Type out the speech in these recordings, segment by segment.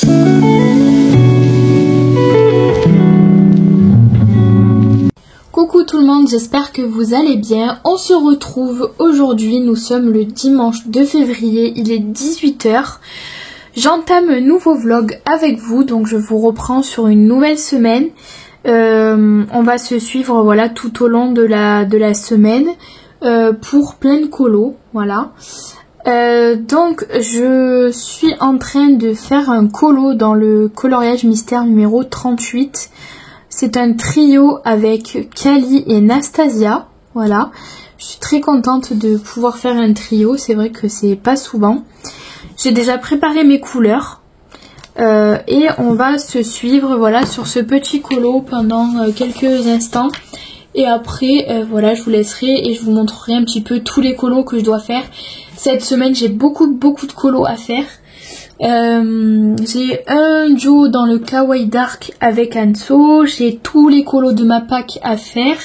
Coucou tout le monde, j'espère que vous allez bien. On se retrouve aujourd'hui, nous sommes le dimanche 2 février, il est 18 h. J'entame un nouveau vlog avec vous, donc je vous reprends sur une nouvelle semaine. On va se suivre voilà, tout au long de la semaine pour plein de colos, voilà. Donc je suis en train de faire un colo dans le coloriage mystère numéro 38. C'est un trio avec Kali et Nastasia, voilà. Je suis très contente de pouvoir faire un trio, c'est vrai que c'est pas souvent. J'ai déjà préparé mes couleurs et on va se suivre voilà, sur ce petit colo pendant quelques instants. Et après, voilà, je vous laisserai et je vous montrerai un petit peu tous les colos que je dois faire. Cette semaine, j'ai beaucoup de colos à faire. J'ai un duo dans le Kawaii Dark avec Anso. J'ai tous les colos de ma pack à faire.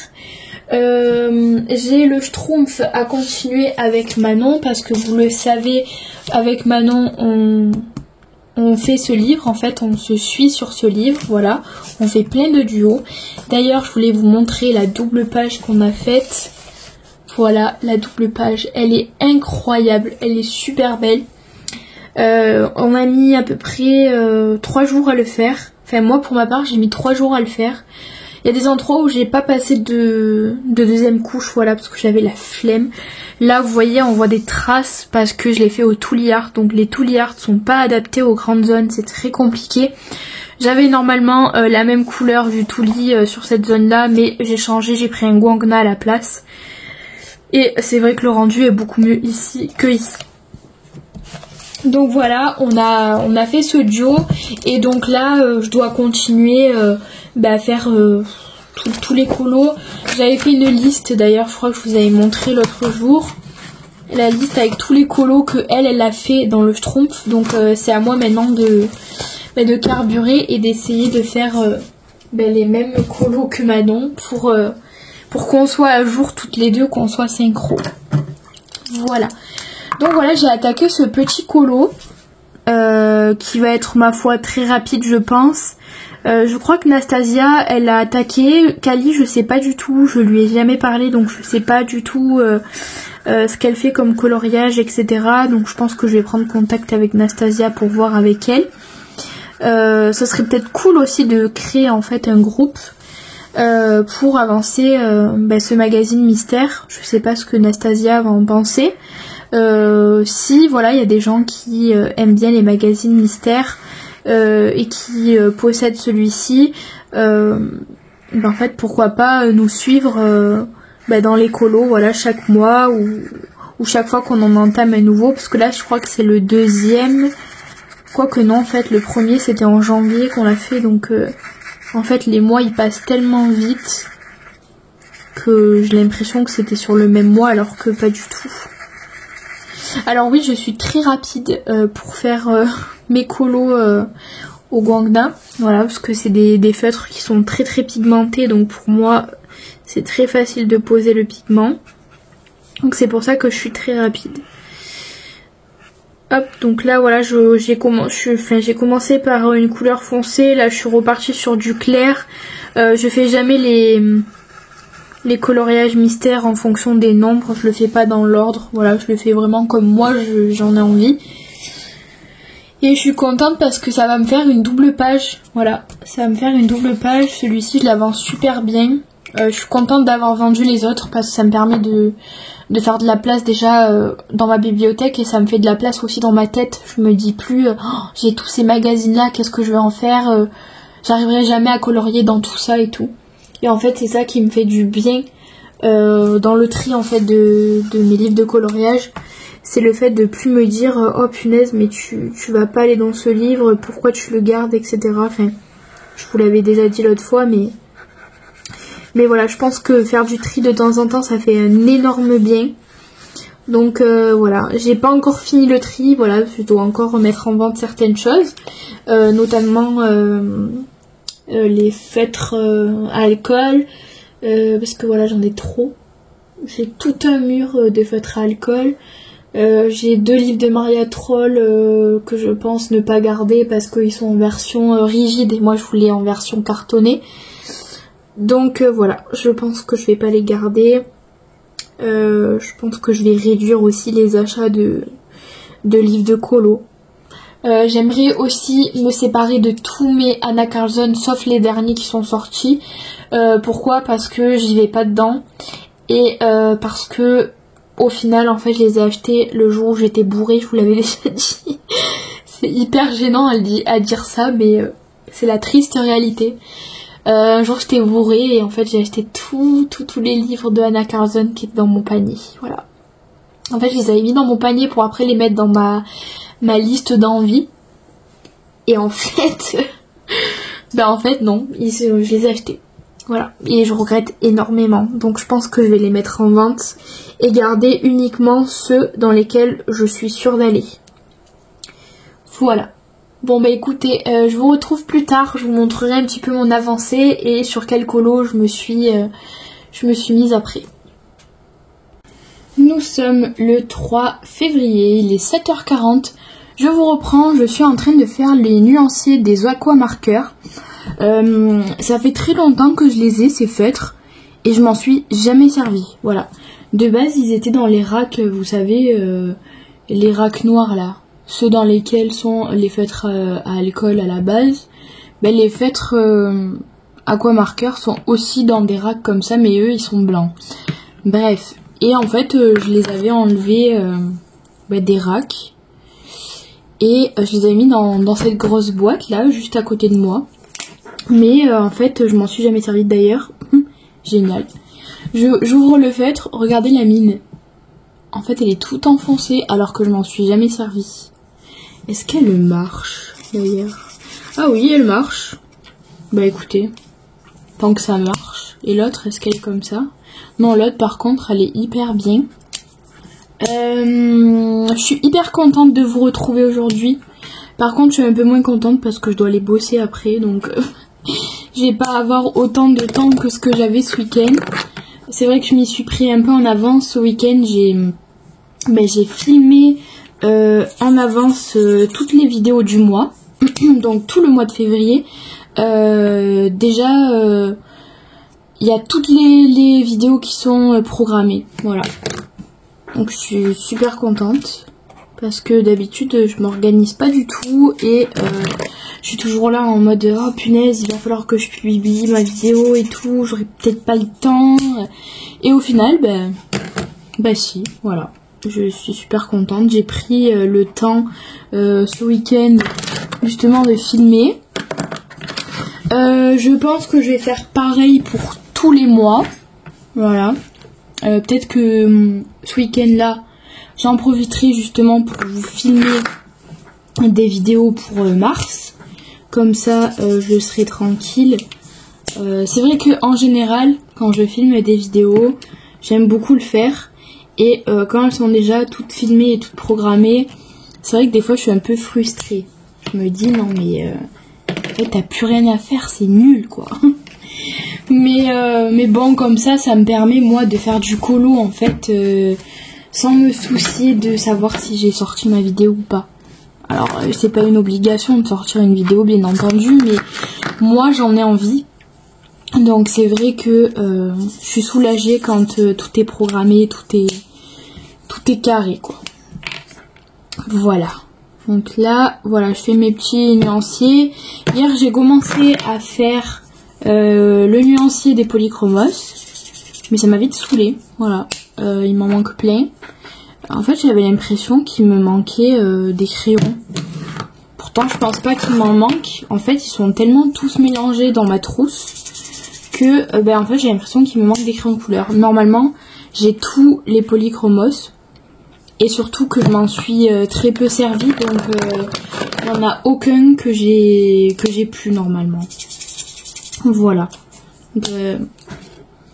J'ai le Schtroumpf à continuer avec Manon parce que vous le savez, avec Manon on fait ce livre, en fait on se suit sur ce livre, voilà, on fait plein de duos. D'ailleurs je voulais vous montrer la double page qu'on a faite. Voilà, la double page, elle est incroyable, elle est super belle. On a mis à peu près 3 jours à le faire. Enfin moi pour ma part j'ai mis 3 jours à le faire. Il y a des endroits où j'ai pas passé de deuxième couche, voilà, parce que j'avais la flemme. Là vous voyez on voit des traces parce que je l'ai fait au Tooly Art. Donc les Tooly Art sont pas adaptés aux grandes zones, c'est très compliqué. J'avais normalement la même couleur du Tooly sur cette zone là, mais j'ai changé, j'ai pris un Guangna à la place. Et c'est vrai que le rendu est beaucoup mieux ici que ici. Donc voilà, on a fait ce duo et donc là je dois continuer à faire tous les colos. J'avais fait une liste d'ailleurs, je crois que je vous avais montré l'autre jour. La liste avec tous les colos que elle a fait dans le Schtroumpf. Donc c'est à moi maintenant de carburer et d'essayer de faire les mêmes colos que Manon pour qu'on soit à jour toutes les deux, qu'on soit synchro. Voilà. Donc voilà, j'ai attaqué ce petit colo qui va être ma foi très rapide je pense. Je crois que Nastasia elle a attaqué. Kali je sais pas du tout, je lui ai jamais parlé donc je sais pas du tout ce qu'elle fait comme coloriage etc. Donc je pense que je vais prendre contact avec Nastasia pour voir avec elle. Ce serait peut-être cool aussi de créer en fait un groupe pour avancer ce magazine mystère. Je sais pas ce que Nastasia va en penser. Si voilà il y a des gens qui aiment bien les magazines mystères et qui possèdent celui-ci, en fait pourquoi pas nous suivre dans les colos voilà chaque mois ou chaque fois qu'on en entame un nouveau, parce que là je crois que c'est le deuxième, quoique non en fait le premier c'était en janvier qu'on l'a fait, donc en fait les mois ils passent tellement vite que j'ai l'impression que c'était sur le même mois alors que pas du tout. Alors oui, je suis très rapide pour faire mes colos au Guangna, voilà, parce que c'est des feutres qui sont très pigmentés, donc pour moi c'est très facile de poser le pigment. Donc c'est pour ça que je suis très rapide. Hop, donc là voilà, j'ai commencé par une couleur foncée, là je suis repartie sur du clair. Je fais jamais les coloriages mystères en fonction des nombres, je le fais pas dans l'ordre, voilà, je le fais vraiment comme moi j'en ai envie. Et je suis contente parce que ça va me faire une double page, voilà, ça va me faire une double page, celui-ci je l'avance super bien. Je suis contente d'avoir vendu les autres parce que ça me permet de faire de la place déjà dans ma bibliothèque et ça me fait de la place aussi dans ma tête. Je me dis plus, j'ai tous ces magazines là, qu'est-ce que je vais en faire, j'arriverai jamais à colorier dans tout ça et tout. Et en fait c'est ça qui me fait du bien dans le tri en fait de mes livres de coloriage. C'est le fait de plus me dire oh punaise mais tu vas pas aller dans ce livre, pourquoi tu le gardes, etc. Enfin je vous l'avais déjà dit l'autre fois mais voilà, je pense que faire du tri de temps en temps ça fait un énorme bien. Donc voilà, j'ai pas encore fini le tri, voilà, je dois encore remettre en vente certaines choses, notamment les feutres à alcool, parce que voilà j'en ai trop. J'ai tout un mur de feutres à alcool. J'ai 2 livres de Maria Troll que je pense ne pas garder parce qu'ils sont en version rigide et moi je voulais en version cartonnée. Donc voilà, je pense que je vais pas les garder. Je pense que je vais réduire aussi les achats de livres de colo. J'aimerais aussi me séparer de tous mes Anna Carlson sauf les derniers qui sont sortis. Pourquoi? Parce que j'y vais pas dedans et parce que au final en fait je les ai achetés le jour où j'étais bourrée, je vous l'avais déjà dit. C'est hyper gênant à dire ça, mais c'est la triste réalité. Un jour j'étais bourrée et en fait j'ai acheté tous les livres de Anna Carlson qui étaient dans mon panier. Voilà. En fait je les avais mis dans mon panier pour après les mettre dans ma liste d'envie. Et en fait, en fait non, je les ai achetés. Voilà. Et je regrette énormément. Donc je pense que je vais les mettre en vente et garder uniquement ceux dans lesquels je suis sûre d'aller. Voilà. Bon bah écoutez, je vous retrouve plus tard, je vous montrerai un petit peu mon avancée et sur quel colo je me suis mise après. Nous sommes le 3 février, il est 7h40. Je vous reprends, je suis en train de faire les nuanciers des aqua marqueurs. Ça fait très longtemps que je les ai, ces feutres, et je m'en suis jamais servi. Voilà. De base, ils étaient dans les racks, vous savez, les racks noirs là. Ceux dans lesquels sont les feutres à alcool à la base. Ben, les feutres aqua marqueurs sont aussi dans des racks comme ça, mais eux, ils sont blancs. Bref. Et en fait, je les avais enlevés des racks. Et je les avais mis dans cette grosse boîte là, juste à côté de moi. Mais en fait, je m'en suis jamais servi d'ailleurs. Génial. J'ouvre le feutre, regardez la mine. En fait, elle est toute enfoncée alors que je m'en suis jamais servi. Est-ce qu'elle marche d'ailleurs? Ah oui, elle marche. Bah écoutez, tant que ça marche. Et l'autre, est-ce qu'elle est comme ça? Non, l'autre par contre, elle est hyper bien. Je suis hyper contente de vous retrouver aujourd'hui. Par contre, je suis un peu moins contente parce que je dois aller bosser après. Donc, je vais pas avoir autant de temps que ce que j'avais ce week-end. C'est vrai que je m'y suis pris un peu en avance. Ce week-end, j'ai filmé en avance toutes les vidéos du mois. Donc, tout le mois de février. Déjà, il y a toutes les vidéos qui sont programmées. Voilà. Donc je suis super contente parce que d'habitude je m'organise pas du tout et je suis toujours là en mode oh punaise, il va falloir que je publie ma vidéo et tout, j'aurai peut-être pas le temps, et au final si, voilà, je suis super contente. J'ai pris le temps ce week-end justement de filmer. Je pense que je vais faire pareil pour tous les mois, voilà. Peut-être que ce week-end-là, j'en profiterai justement pour vous filmer des vidéos pour mars. Comme ça, je serai tranquille. C'est vrai qu'en général, quand je filme des vidéos, j'aime beaucoup le faire. Et quand elles sont déjà toutes filmées et toutes programmées, c'est vrai que des fois, je suis un peu frustrée. Je me dis, non mais en fait, t'as plus rien à faire, c'est nul quoi. Mais bon, comme ça me permet moi de faire du colo en fait sans me soucier de savoir si j'ai sorti ma vidéo ou pas. Alors c'est pas une obligation de sortir une vidéo bien entendu, mais moi j'en ai envie. Donc c'est vrai que je suis soulagée quand tout est programmé, tout est carré quoi. Voilà. Donc là, voilà, je fais mes petits nuanciers. Hier j'ai commencé à faire le nuancier des polychromos, mais ça m'a vite saoulé. Voilà, il m'en manque plein. En fait, j'avais l'impression qu'il me manquait des crayons. Pourtant, je pense pas qu'il m'en manque. En fait, ils sont tellement tous mélangés dans ma trousse que, en fait, j'ai l'impression qu'il me manque des crayons de couleur. Normalement, j'ai tous les polychromos. Et surtout que je m'en suis très peu servi, donc il n'y en a aucun que j'ai plus normalement. Voilà.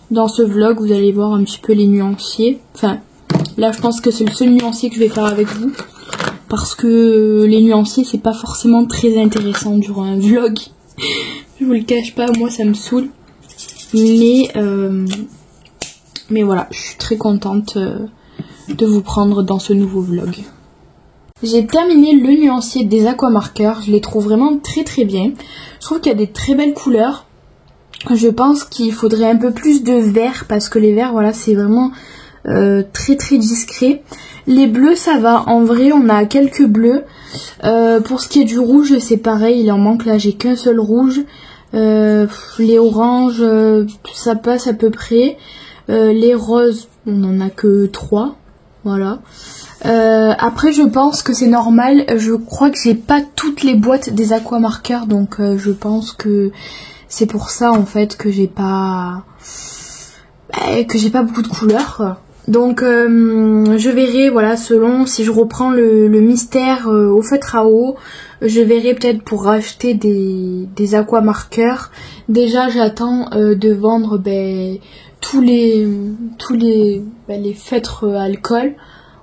Dans ce vlog, vous allez voir un petit peu les nuanciers. Enfin, là, je pense que c'est le seul nuancier que je vais faire avec vous. Parce que les nuanciers, c'est pas forcément très intéressant durant un vlog. Je vous le cache pas, moi, ça me saoule. Mais voilà, je suis très contente de vous prendre dans ce nouveau vlog. J'ai terminé le nuancier des aquamarqueurs, je les trouve vraiment très très bien. Je trouve qu'il y a des très belles couleurs. Je pense qu'il faudrait un peu plus de vert parce que les verts, voilà, c'est vraiment très très discret. Les bleus ça va, en vrai on a quelques bleus. Pour ce qui est du rouge c'est pareil, il en manque là, j'ai qu'un seul rouge. Les oranges ça passe à peu près. Les roses on n'en a que 3, voilà. Après je pense que c'est normal, je crois que j'ai pas toutes les boîtes des aquamarqueurs, donc je pense que c'est pour ça en fait que j'ai pas beaucoup de couleurs. Donc je verrai, voilà, selon si je reprends le mystère au feutre à eau, je verrai peut-être pour racheter des aquamarqueurs. Déjà j'attends de vendre tous les feutres alcool,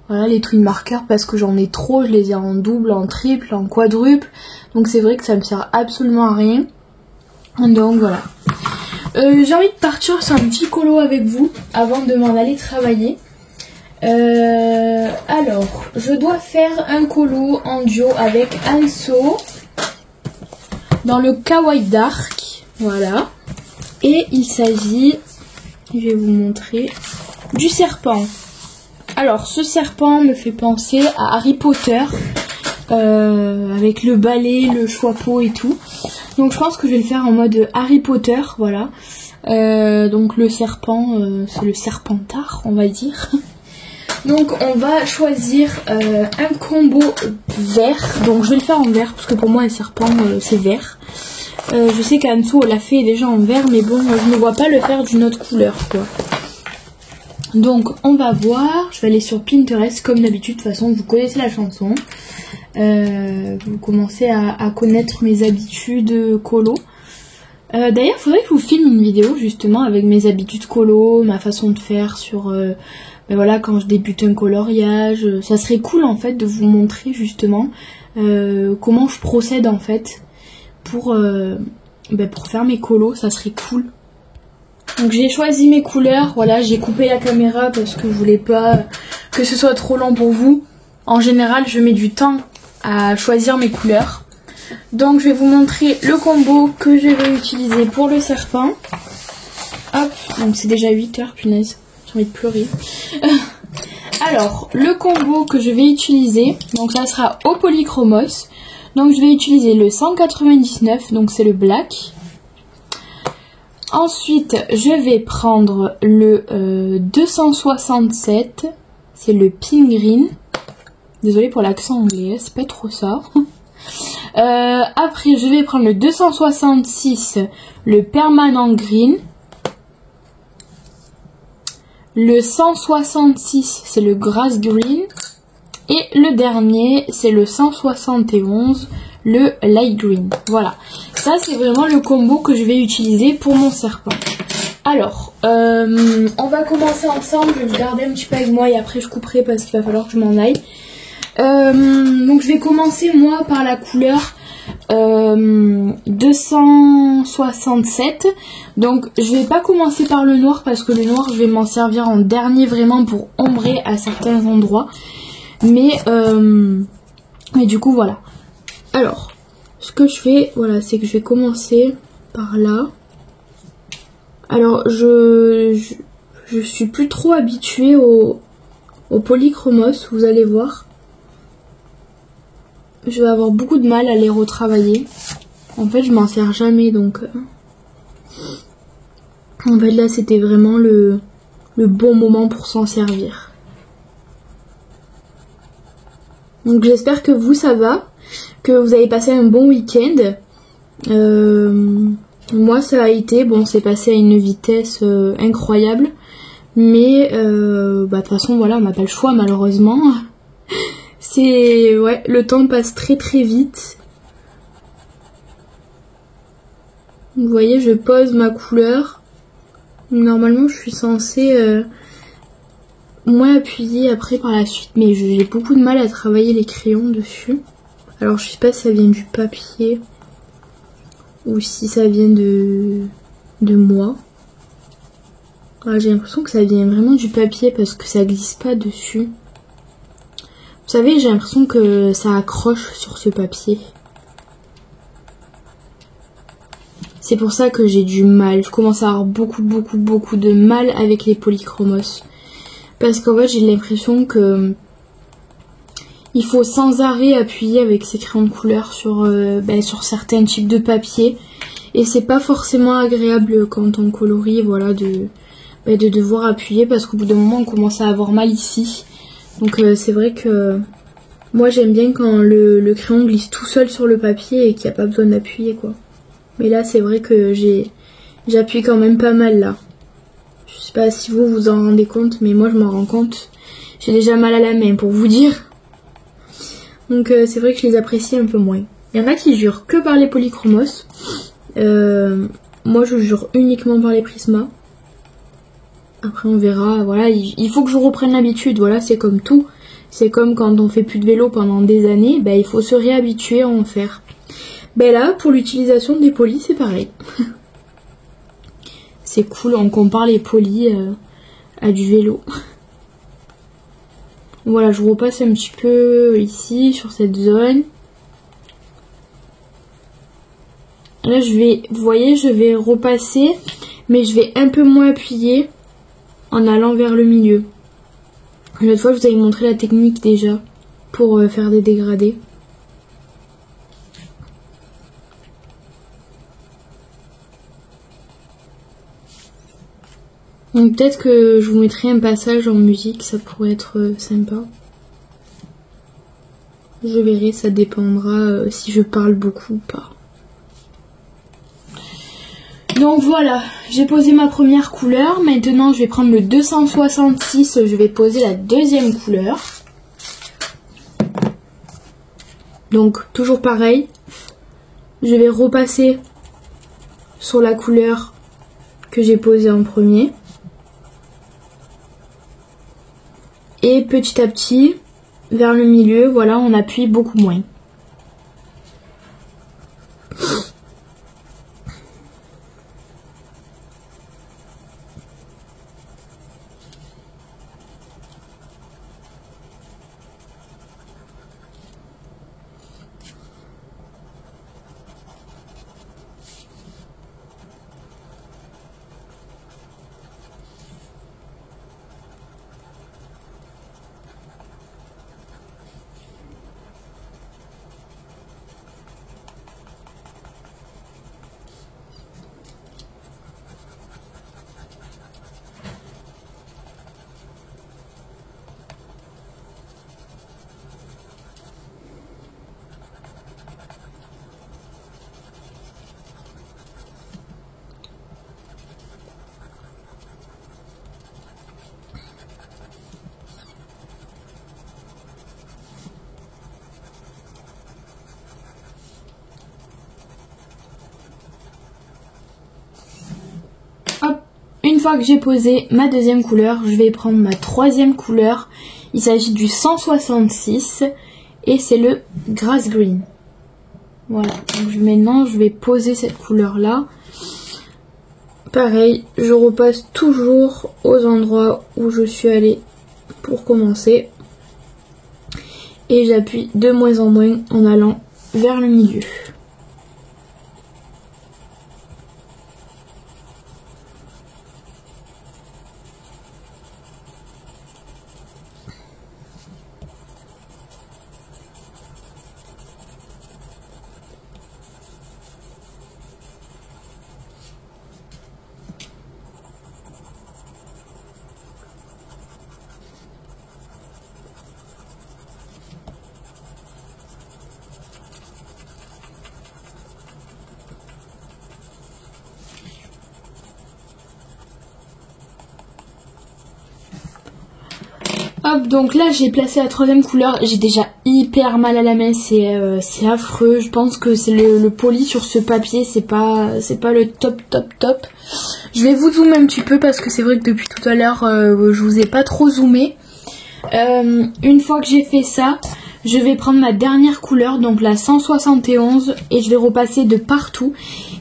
voilà, les twin marqueurs, parce que j'en ai trop, je les ai en double, en triple, en quadruple, donc c'est vrai que ça me sert absolument à rien. Donc voilà. J'ai envie de partir sur un petit colo avec vous avant de m'en aller travailler. Alors, je dois faire un colo en duo avec Anso dans le Kawaii Dark. Voilà. Et il s'agit, je vais vous montrer, du serpent. Alors, ce serpent me fait penser à Harry Potter. Avec le balai, le chapeau et tout. Donc je pense que je vais le faire en mode Harry Potter, voilà. Donc le serpent, c'est le serpentard, on va dire. Donc on va choisir un combo vert. Donc je vais le faire en vert parce que pour moi un serpent c'est vert. Je sais qu'Anso l'a fait déjà en vert, mais bon, je ne vois pas le faire d'une autre couleur, quoi. Donc on va voir, je vais aller sur Pinterest comme d'habitude, de toute façon vous connaissez la chanson. Vous commencez à connaître mes habitudes colo. D'ailleurs il faudrait que je vous filme une vidéo justement avec mes habitudes colo, ma façon de faire sur voilà, quand je débute un coloriage. Ça serait cool en fait de vous montrer justement comment je procède en fait pour faire mes colos, ça serait cool. Donc j'ai choisi mes couleurs, voilà, j'ai coupé la caméra parce que je voulais pas que ce soit trop long pour vous. En général je mets du temps à choisir mes couleurs. Donc je vais vous montrer le combo que je vais utiliser pour le serpent. Hop, donc c'est déjà 8 heures, punaise, j'ai envie de pleurer. Alors, le combo que je vais utiliser, donc ça sera au polychromos. Donc je vais utiliser le 199, donc c'est le black. Ensuite, je vais prendre le 267, c'est le pink green. Désolée pour l'accent anglais, c'est pas trop ça. Après, je vais prendre le 266, le permanent green. Le 166, c'est le grass green. Et le dernier, c'est le 171, le light green. Voilà, ça c'est vraiment le combo que je vais utiliser pour mon serpent. Alors, on va commencer ensemble, je vais le garder un petit peu avec moi et après je couperai parce qu'il va falloir que je m'en aille. Donc je vais commencer moi par la couleur 267. Donc je vais pas commencer par le noir parce que le noir je vais m'en servir en dernier vraiment pour ombrer à certains endroits. Mais du coup voilà. Alors ce que je fais, voilà, c'est que je vais commencer par là. Alors je suis plus trop habituée au polychromos, vous allez voir. Je vais avoir beaucoup de mal à les retravailler. En fait je m'en sers jamais, donc en fait là c'était vraiment le bon moment pour s'en servir. Donc j'espère que vous ça va, que vous avez passé un bon week-end. Moi ça a été, bon c'est passé à une vitesse incroyable. Mais de toute façon voilà, on n'a pas le choix malheureusement. Ouais, le temps passe très très vite. Vous voyez, je pose ma couleur. Normalement je suis censée moins appuyer après par la suite, mais j'ai beaucoup de mal à travailler les crayons dessus. Alors je sais pas si ça vient du papier ou si ça vient de moi. Ah, j'ai l'impression que ça vient vraiment du papier parce que ça glisse pas dessus. Vous savez, j'ai l'impression que ça accroche sur ce papier. C'est pour ça que j'ai du mal. Je commence à avoir beaucoup de mal avec les polychromos. Parce qu'en fait, j'ai l'impression que il faut sans arrêt appuyer avec ces crayons de couleur sur certains types de papier. Et c'est pas forcément agréable quand on colorie, voilà, de devoir appuyer parce qu'au bout d'un moment, on commence à avoir mal ici. Donc c'est vrai que moi, j'aime bien quand le crayon glisse tout seul sur le papier et qu'il n'y a pas besoin d'appuyer, quoi. Mais là, c'est vrai que j'appuie quand même pas mal, là. Je sais pas si vous vous en rendez compte, mais moi, je m'en rends compte. J'ai déjà mal à la main, pour vous dire. Donc, c'est vrai que je les apprécie un peu moins. Il y en a qui jurent que par les polychromos. Moi, je jure uniquement par les Prisma. Après, on verra. Voilà, il faut que je reprenne l'habitude. Voilà, c'est comme tout. C'est comme quand on fait plus de vélo pendant des années. Il faut se réhabituer à en faire. Là, pour l'utilisation des polis, c'est pareil. C'est cool, on compare les polis à du vélo. Voilà, je repasse un petit peu ici, sur cette zone. Là, vous voyez, je vais repasser, mais je vais un peu moins appuyer en allant vers le milieu. L'autre fois, je vous avais montré la technique déjà pour faire des dégradés. Donc peut-être que je vous mettrai un passage en musique, ça pourrait être sympa. Je verrai, ça dépendra si je parle beaucoup ou pas. Donc voilà, j'ai posé ma première couleur. Maintenant, je vais prendre le 266, je vais poser la deuxième couleur. Donc toujours pareil, je vais repasser sur la couleur que j'ai posée en premier. Et petit à petit, vers le milieu, voilà, on appuie beaucoup moins. Une fois que j'ai posé ma deuxième couleur, je vais prendre ma troisième couleur. Il s'agit du 166 et c'est le Grass Green. Voilà, donc maintenant je vais poser cette couleur là. Pareil, je repasse toujours aux endroits où je suis allée pour commencer. Et j'appuie de moins en moins en allant vers le milieu. Hop, donc là j'ai placé la troisième couleur. J'ai déjà hyper mal à la main, c'est affreux. Je pense que c'est le poli sur ce papier, c'est pas le top. Je vais vous zoomer un petit peu parce que c'est vrai que depuis tout à l'heure je vous ai pas trop zoomé. Une fois que j'ai fait ça, je vais prendre ma dernière couleur, donc la 171, et je vais repasser de partout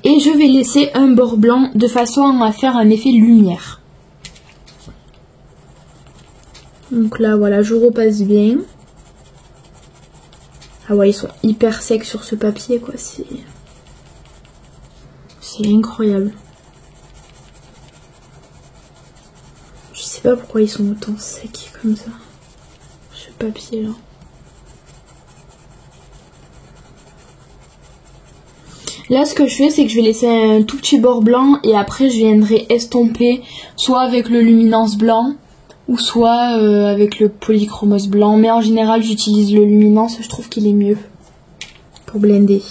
et je vais laisser un bord blanc de façon à faire un effet lumière. Donc là voilà, je repasse bien. Ah ouais, ils sont hyper secs sur ce papier quoi, c'est incroyable. Je sais pas pourquoi ils sont autant secs comme ça, ce papier là. Là ce que je fais c'est que je vais laisser un tout petit bord blanc et après je viendrai estomper soit avec le luminance blanc ou soit avec le polychromos blanc. Mais en général j'utilise le luminance, je trouve qu'il est mieux pour blender.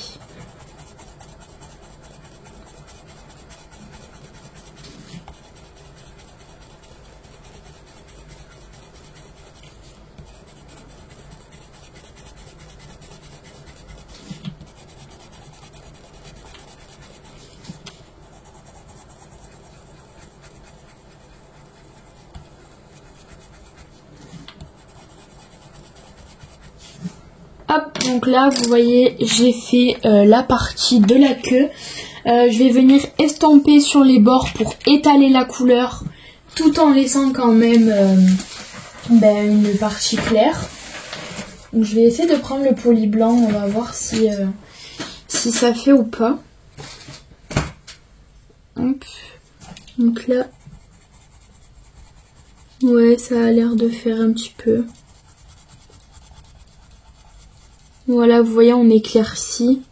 Hop, donc là vous voyez j'ai fait la partie de la queue. Je vais venir estomper sur les bords pour étaler la couleur tout en laissant quand même une partie claire. Donc je vais essayer de prendre le poly blanc, on va voir si ça fait ou pas. Hop. Donc là, ouais, ça a l'air de faire un petit peu. Voilà, vous voyez, on éclaircit.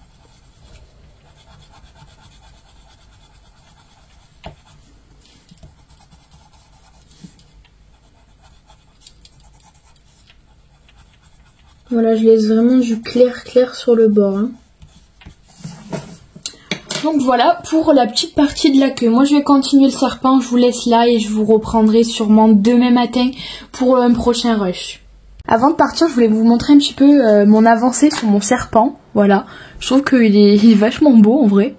Voilà, je laisse vraiment du clair sur le bord. Hein. Donc voilà pour la petite partie de la queue. Moi je vais continuer le serpent, je vous laisse là et je vous reprendrai sûrement demain matin pour un prochain rush. Avant de partir, je voulais vous montrer un petit peu mon avancée sur mon serpent. Voilà, je trouve qu'il est vachement beau en vrai.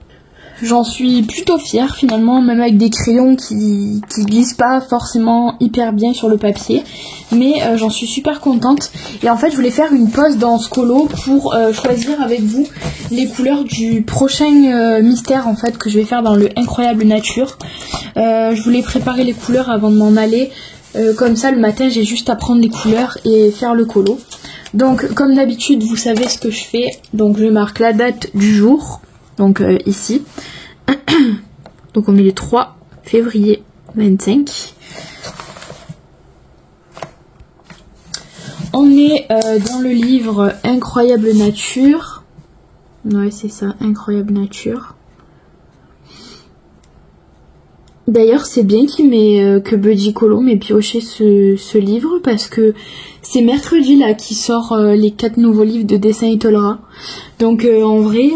J'en suis plutôt fière finalement, même avec des crayons qui glissent pas forcément hyper bien sur le papier. Mais j'en suis super contente. Et en fait, je voulais faire une pause dans ce colo pour choisir avec vous les couleurs du prochain mystère en fait que je vais faire dans le Incroyable Nature. Je voulais préparer les couleurs avant de m'en aller. Comme ça, le matin, j'ai juste à prendre les couleurs et faire le colo. Donc, comme d'habitude, vous savez ce que je fais. Donc, je marque la date du jour. Donc, ici. Donc, on est le 3 février 25. On est dans le livre Incroyable Nature. Ouais, c'est ça, Incroyable Nature. D'ailleurs, c'est bien que Buddy Colo m'ait pioché ce livre parce que c'est mercredi là qui sort les 4 nouveaux livres de dessin Itolera. Donc en vrai,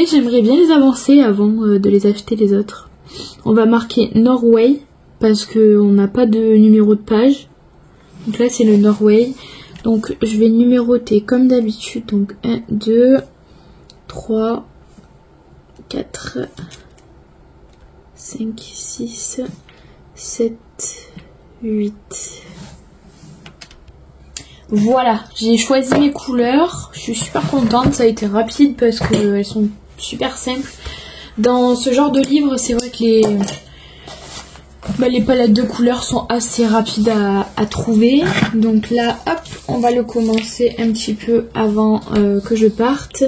j'aimerais bien les avancer avant de les acheter les autres. On va marquer Norway parce qu'on n'a pas de numéro de page. Donc là c'est le Norway. Donc je vais numéroter comme d'habitude. Donc 1, 2, 3, 4... 5, 6, 7, 8. Voilà, j'ai choisi mes couleurs. Je suis super contente, ça a été rapide parce qu'elles sont super simples. Dans ce genre de livre, c'est vrai que les palettes de couleurs sont assez rapides à trouver. Donc là, hop, on va le commencer un petit peu avant que je parte.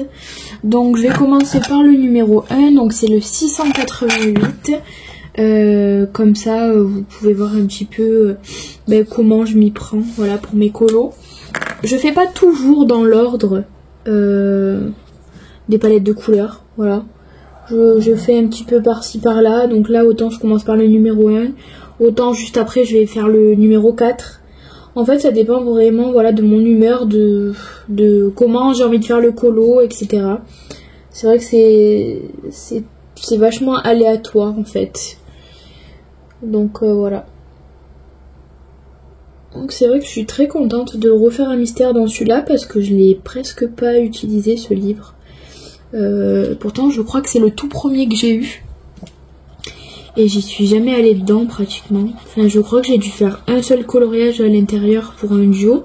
Donc je vais commencer par le numéro 1, donc c'est le 688. Comme ça, vous pouvez voir un petit peu comment je m'y prends, voilà, pour mes colos. Je fais pas toujours dans l'ordre des palettes de couleurs, voilà. Je fais un petit peu par-ci par-là, donc là autant je commence par le numéro 1, autant juste après je vais faire le numéro 4. En fait ça dépend vraiment, voilà, de mon humeur, de comment j'ai envie de faire le colo, etc. C'est vrai que c'est vachement aléatoire en fait. Donc voilà. Donc c'est vrai que je suis très contente de refaire un mystère dans celui-là parce que je l'ai presque pas utilisé ce livre. Pourtant je crois que c'est le tout premier que j'ai eu. Et j'y suis jamais allée dedans pratiquement. Enfin je crois que j'ai dû faire un seul coloriage à l'intérieur pour un duo.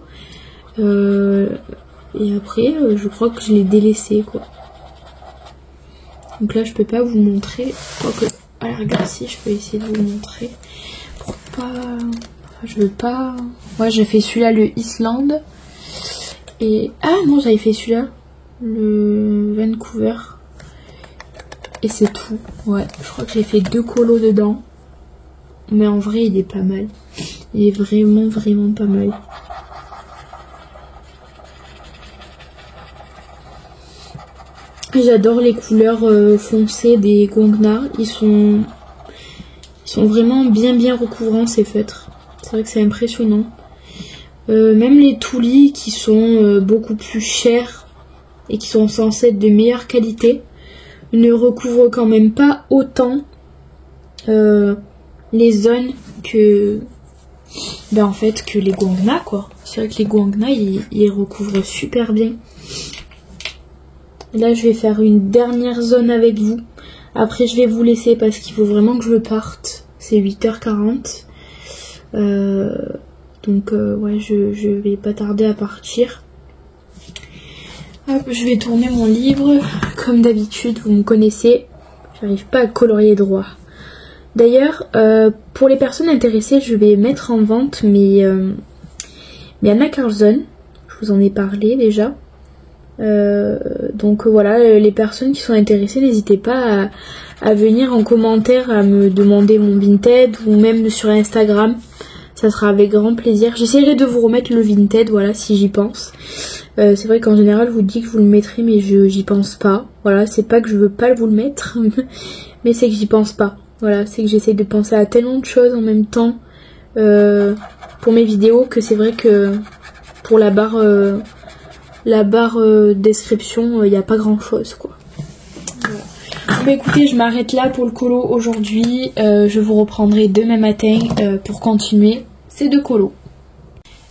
Et après je crois que je l'ai délaissé quoi. Donc là je peux pas vous montrer. Quoique à la rigueur si je peux essayer de vous montrer. Pour pas... Je veux pas... Ouais, j'ai fait celui-là, le Islande. Et... Ah non, j'avais fait celui-là. Le Vancouver. Et c'est tout. Ouais, je crois que j'ai fait 2 colos dedans. Mais en vrai, il est pas mal. Il est vraiment, vraiment pas mal. J'adore les couleurs foncées des Gongna. Ils sont vraiment bien recouvrants, ces feutres. C'est vrai que c'est impressionnant. Même les Tuli qui sont beaucoup plus chers et qui sont censés être de meilleure qualité ne recouvrent quand même pas autant les zones que en fait que les Gongna, quoi. C'est vrai que les Gongna ils recouvrent super bien. Là je vais faire une dernière zone avec vous. Après je vais vous laisser parce qu'il faut vraiment que je parte. C'est 8h40. Donc ouais, je vais pas tarder à partir. Hop, je vais tourner mon livre. Comme d'habitude, vous me connaissez, j'arrive pas à colorier droit. D'ailleurs, pour les personnes intéressées, je vais mettre en vente mes Anna Carlson. Je vous en ai parlé déjà. Donc voilà, les personnes qui sont intéressées, n'hésitez pas à venir en commentaire à me demander mon Vinted ou même sur Instagram. Ça sera avec grand plaisir. J'essaierai de vous remettre le Vinted, voilà, si j'y pense. C'est vrai qu'en général, je vous dis que vous le mettrez, mais j'y pense pas. Voilà, c'est pas que je veux pas vous le mettre, mais c'est que j'y pense pas. Voilà, c'est que j'essaie de penser à tellement de choses en même temps pour mes vidéos que c'est vrai que pour la barre description, il n'y a pas grand chose, quoi. Voilà. Bah écoutez, je m'arrête là pour le colo aujourd'hui. Je vous reprendrai demain matin pour continuer ces 2 colos.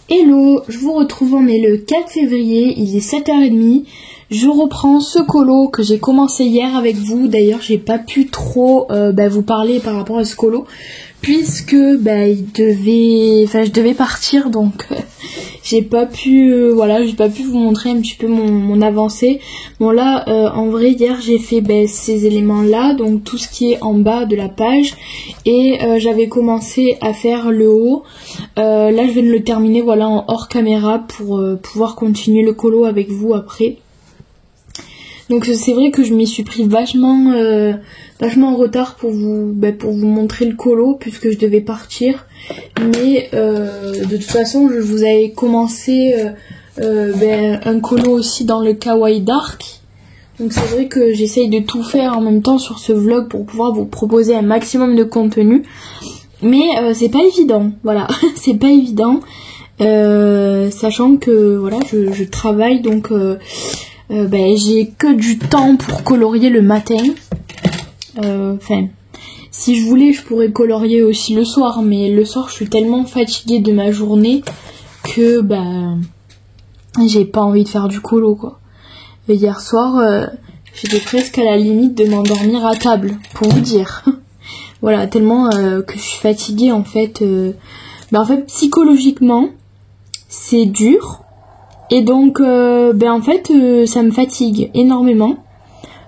Hello, je vous retrouve, on est le 4 février, il est 7h30. Je reprends ce colo que j'ai commencé hier avec vous. D'ailleurs, j'ai pas pu trop vous parler par rapport à ce colo puisque je devais partir, donc j'ai pas pu vous montrer un petit peu mon avancée. Bon là, en vrai, hier j'ai fait ces éléments là, donc tout ce qui est en bas de la page, et j'avais commencé à faire le haut. Là je viens de le terminer, voilà, en hors caméra pour pouvoir continuer le colo avec vous après. Donc c'est vrai que je m'y suis pris vachement en retard pour vous montrer le colo puisque je devais partir. Mais de toute façon je vous avais commencé un colo aussi dans le Kawaii Dark. Donc c'est vrai que j'essaye de tout faire en même temps sur ce vlog pour pouvoir vous proposer un maximum de contenu. Mais c'est pas évident, voilà, c'est pas évident. Sachant que voilà, je travaille, donc j'ai que du temps pour colorier le matin. Si je voulais, je pourrais colorier aussi le soir, mais le soir, je suis tellement fatiguée de ma journée que j'ai pas envie de faire du colo, quoi. Et hier soir, j'étais presque à la limite de m'endormir à table, pour vous dire. Voilà, tellement que je suis fatiguée, en fait. En fait, psychologiquement, c'est dur. Et donc, en fait, ça me fatigue énormément.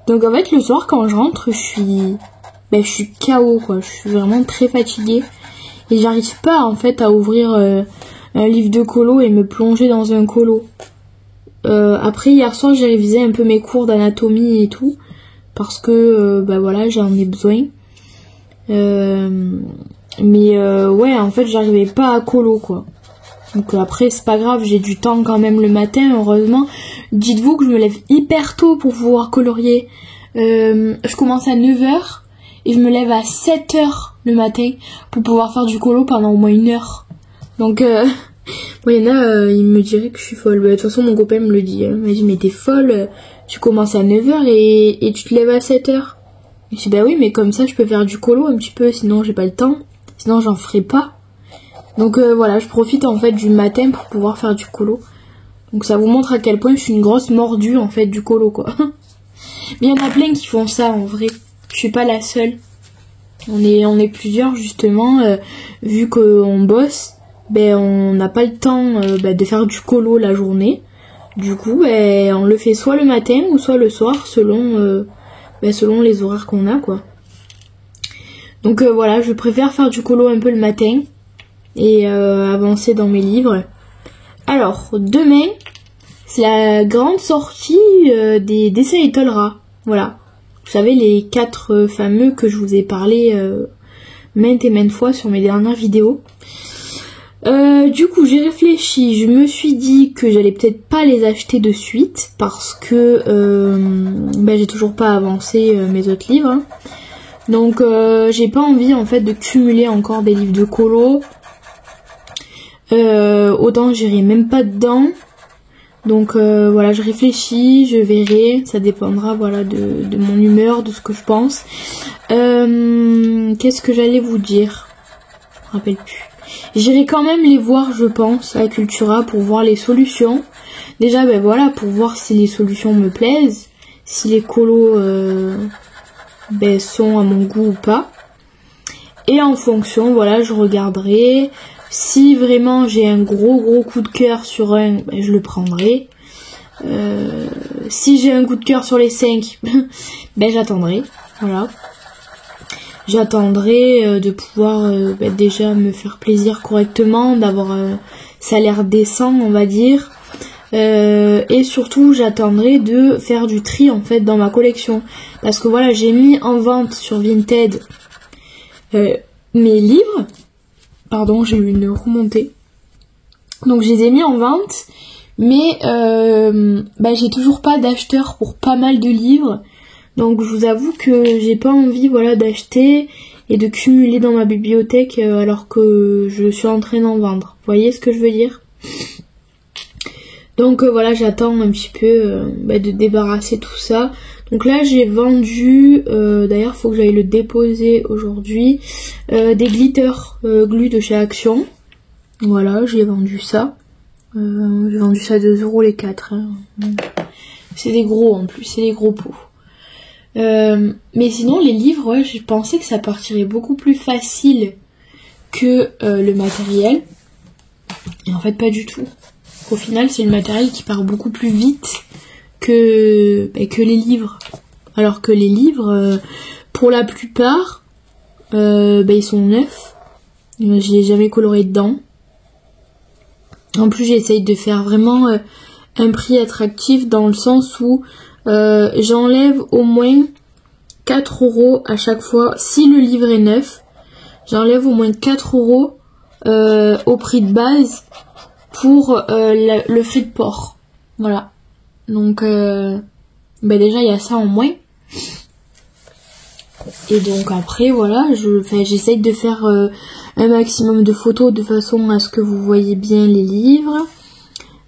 Donc, en fait, le soir, quand je rentre, je suis KO, quoi. Je suis vraiment très fatiguée. Et j'arrive pas, en fait, à ouvrir un livre de colo et me plonger dans un colo. Après, hier soir, j'ai révisé un peu mes cours d'anatomie et tout. Parce que, voilà, j'en ai besoin. Ouais, en fait, j'arrivais pas à colo, quoi. Donc après, c'est pas grave, j'ai du temps quand même le matin, heureusement. Dites-vous que je me lève hyper tôt pour pouvoir colorier. Je commence à 9h et je me lève à 7h le matin pour pouvoir faire du colo pendant au moins 1 heure. Donc, il y en a, ils me diraient que je suis folle. De toute façon, mon copain me le dit. Il m'a dit, mais t'es folle, tu commences à 9h et tu te lèves à 7h. Je dis, oui, mais comme ça, je peux faire du colo un petit peu, sinon j'ai pas le temps. Sinon, j'en ferai pas. Donc voilà, je profite en fait du matin pour pouvoir faire du colo. Donc ça vous montre à quel point je suis une grosse mordue en fait du colo, quoi. Mais il y en a plein qui font ça en vrai. Je suis pas la seule. On est plusieurs justement. Vu qu'on bosse, on n'a pas le temps de faire du colo la journée. Du coup, on le fait soit le matin ou soit le soir selon les horaires qu'on a, quoi. Donc voilà, je préfère faire du colo un peu le matin. et avancer dans mes livres. Alors, demain, c'est la grande sortie des dessins Littlera. Voilà. Vous savez, les 4 fameux que je vous ai parlé maintes et maintes fois sur mes dernières vidéos. Du coup, j'ai réfléchi, je me suis dit que j'allais peut-être pas les acheter de suite parce que j'ai toujours pas avancé mes autres livres. Hein. Donc, j'ai pas envie en fait de cumuler encore des livres de colo. Autant j'irai même pas dedans. Donc voilà, je réfléchis, je verrai, ça dépendra voilà de mon humeur, de ce que je pense. Qu'est-ce que j'allais vous dire? Je me rappelle plus. J'irai quand même les voir, je pense, à Cultura pour voir les solutions. Déjà, voilà, pour voir si les solutions me plaisent, si les colos sont à mon goût ou pas. Et en fonction, voilà, je regarderai. Si vraiment j'ai un gros coup de cœur sur un, je le prendrai. Si j'ai un coup de cœur sur les 5, j'attendrai. Voilà. J'attendrai de pouvoir déjà me faire plaisir correctement, d'avoir un salaire décent, on va dire. Et surtout, j'attendrai de faire du tri en fait dans ma collection. Parce que voilà, j'ai mis en vente sur Vinted mes livres. Pardon, j'ai eu une remontée. Donc je les ai mis en vente, mais j'ai toujours pas d'acheteur pour pas mal de livres. Donc je vous avoue que j'ai pas envie voilà d'acheter et de cumuler dans ma bibliothèque alors que je suis en train d'en vendre. Vous voyez ce que je veux dire? Donc voilà, j'attends un petit peu de débarrasser tout ça. Donc là j'ai vendu, d'ailleurs faut que j'aille le déposer aujourd'hui, des glitters glu de chez Action. Voilà, j'ai vendu ça. J'ai vendu ça à 2 € les 4. Hein. C'est des gros en plus, c'est des gros pots. Mais sinon les livres, ouais, je pensais que ça partirait beaucoup plus facile que le matériel. Et en fait pas du tout. Au final c'est le matériel qui part beaucoup plus vite que les livres. Alors que les livres, pour la plupart, ils sont neufs. Je l'ai jamais coloré dedans. En plus j'essaye de faire vraiment un prix attractif dans le sens où j'enlève au moins 4 € à chaque fois. Si le livre est neuf, j'enlève au moins 4 € au prix de base pour le frais de port. Voilà. Donc déjà il y a ça en moins. Et donc après voilà, j'essaye de faire un maximum de photos de façon à ce que vous voyez bien les livres.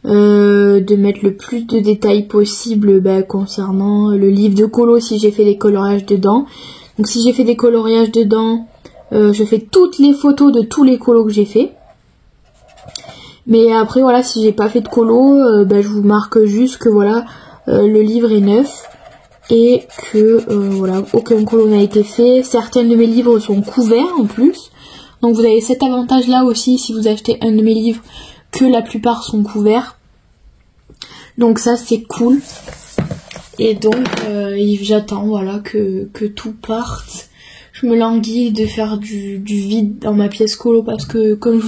De mettre le plus de détails possible concernant le livre de colo si j'ai fait des coloriages dedans. Donc si j'ai fait des coloriages dedans, je fais toutes les photos de tous les colos que j'ai fait. Mais après voilà, si j'ai pas fait de colo, je vous marque juste que voilà, le livre est neuf et que voilà, aucun colo n'a été fait. Certains de mes livres sont couverts en plus. Donc vous avez cet avantage là aussi si vous achetez un de mes livres, que la plupart sont couverts. Donc ça c'est cool. Et donc j'attends voilà que tout parte. Je me languis de faire du vide dans ma pièce colo parce que comme je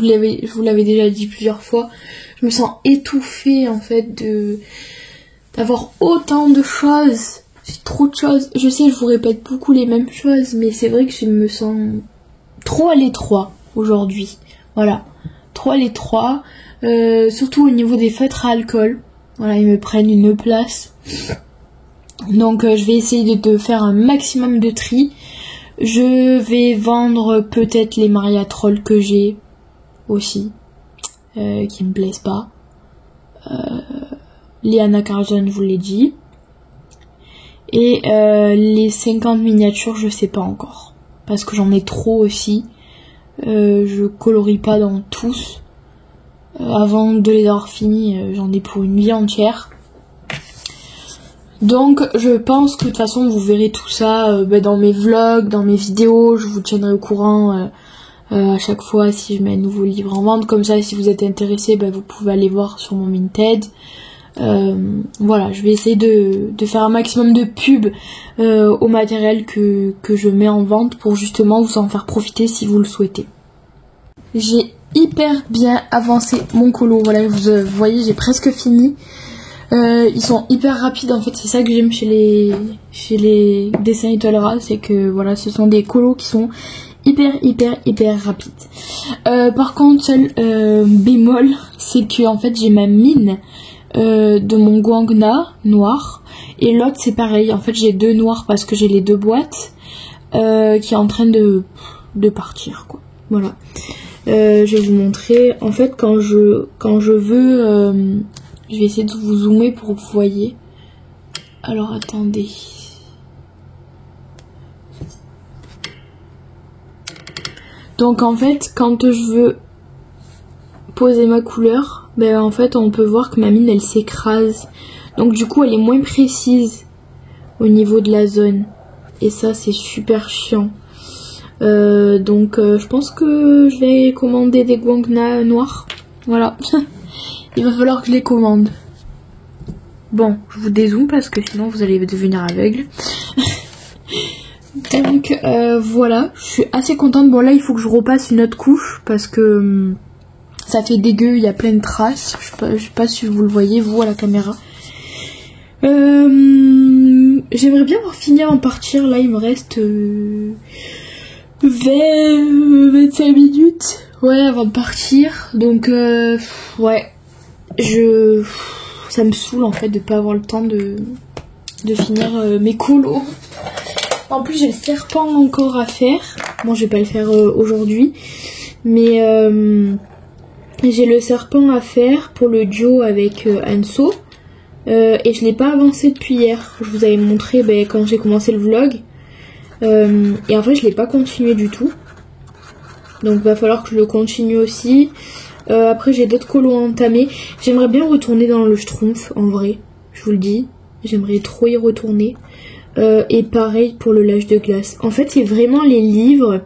vous l'avais déjà dit plusieurs fois, je me sens étouffée en fait d'avoir autant de choses. J'ai trop de choses. Je sais, je vous répète beaucoup les mêmes choses, mais c'est vrai que je me sens trop à l'étroit aujourd'hui. Voilà, trop à l'étroit. Surtout au niveau des feutres à alcool. Voilà, ils me prennent une place. Donc je vais essayer de faire un maximum de tri. Je vais vendre peut-être les Maria Troll que j'ai aussi, qui me plaisent pas. Les Anna Carlson, je vous l'ai dit. Et les 50 miniatures, je sais pas encore. Parce que j'en ai trop aussi. Je colorie pas dans tous. Avant de les avoir finis, j'en ai pour une vie entière. Donc je pense que de toute façon vous verrez tout ça dans mes vlogs, dans mes vidéos. Je vous tiendrai au courant à chaque fois si je mets un nouveau livre en vente. Comme ça, si vous êtes intéressé, vous pouvez aller voir sur mon Vinted. Voilà, je vais essayer de faire un maximum de pub au matériel que je mets en vente pour justement vous en faire profiter si vous le souhaitez. j'ai hyper bien avancé mon colo. Voilà, vous voyez, j'ai presque fini. Ils sont hyper rapides en fait, c'est ça que j'aime chez les dessins étoiles rats, c'est que voilà, ce sont des colos qui sont hyper rapides. Par contre, seul bémol, c'est que en fait j'ai ma mine de mon guangna noir et l'autre c'est pareil. En fait j'ai deux noirs parce que j'ai les deux boîtes qui est en train de partir quoi. Voilà. Je vais vous montrer. En fait quand je veux je vais essayer de vous zoomer pour que vous voyez. Alors attendez. Donc en fait quand je veux poser ma couleur, ben en fait on peut voir que ma mine elle s'écrase. Donc du coup elle est moins précise au niveau de la zone. Et ça c'est super chiant. Donc je pense que je vais commander des guangna noirs. Voilà. Il va falloir que je les commande. Bon, je vous dézoome parce que sinon vous allez devenir aveugle. Donc voilà, je suis assez contente. Bon là il faut que je repasse une autre couche parce que ça fait dégueu, il y a plein de traces. Je sais pas si vous le voyez vous à la caméra. J'aimerais bien avoir fini avant de partir. Là il me reste 25 minutes ouais avant de partir. Donc ouais, ça me saoule en fait de pas avoir le temps de finir mes colos. En plus j'ai le serpent encore à faire. Bon je vais pas le faire aujourd'hui, mais j'ai le serpent à faire pour le duo avec Anso. Et je l'ai pas avancé depuis hier. Je vous avais montré quand j'ai commencé le vlog. Et en fait je l'ai pas continué du tout. Donc va falloir que je le continue aussi. Après j'ai d'autres colos à entamer. J'aimerais bien retourner dans le Schtroumpf en vrai. Je vous le dis. J'aimerais trop y retourner. Et pareil pour le L'âge de glace. En fait c'est vraiment les livres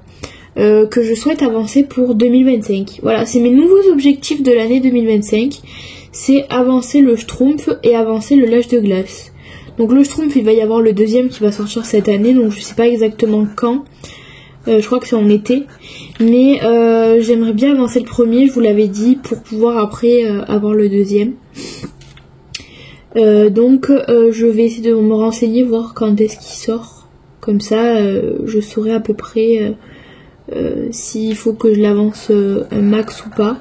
que je souhaite avancer pour 2025. Voilà, c'est mes nouveaux objectifs de l'année 2025. C'est avancer le Schtroumpf et avancer le L'âge de glace. Donc le Schtroumpf il va y avoir le deuxième qui va sortir cette année. Donc je sais pas exactement quand. Je crois que c'est en été. Mais j'aimerais bien avancer le premier, je vous l'avais dit, pour pouvoir après avoir le deuxième. Donc je vais essayer de me renseigner, voir quand est-ce qu'il sort. Comme ça je saurai à peu près s'il faut que je l'avance un max ou pas.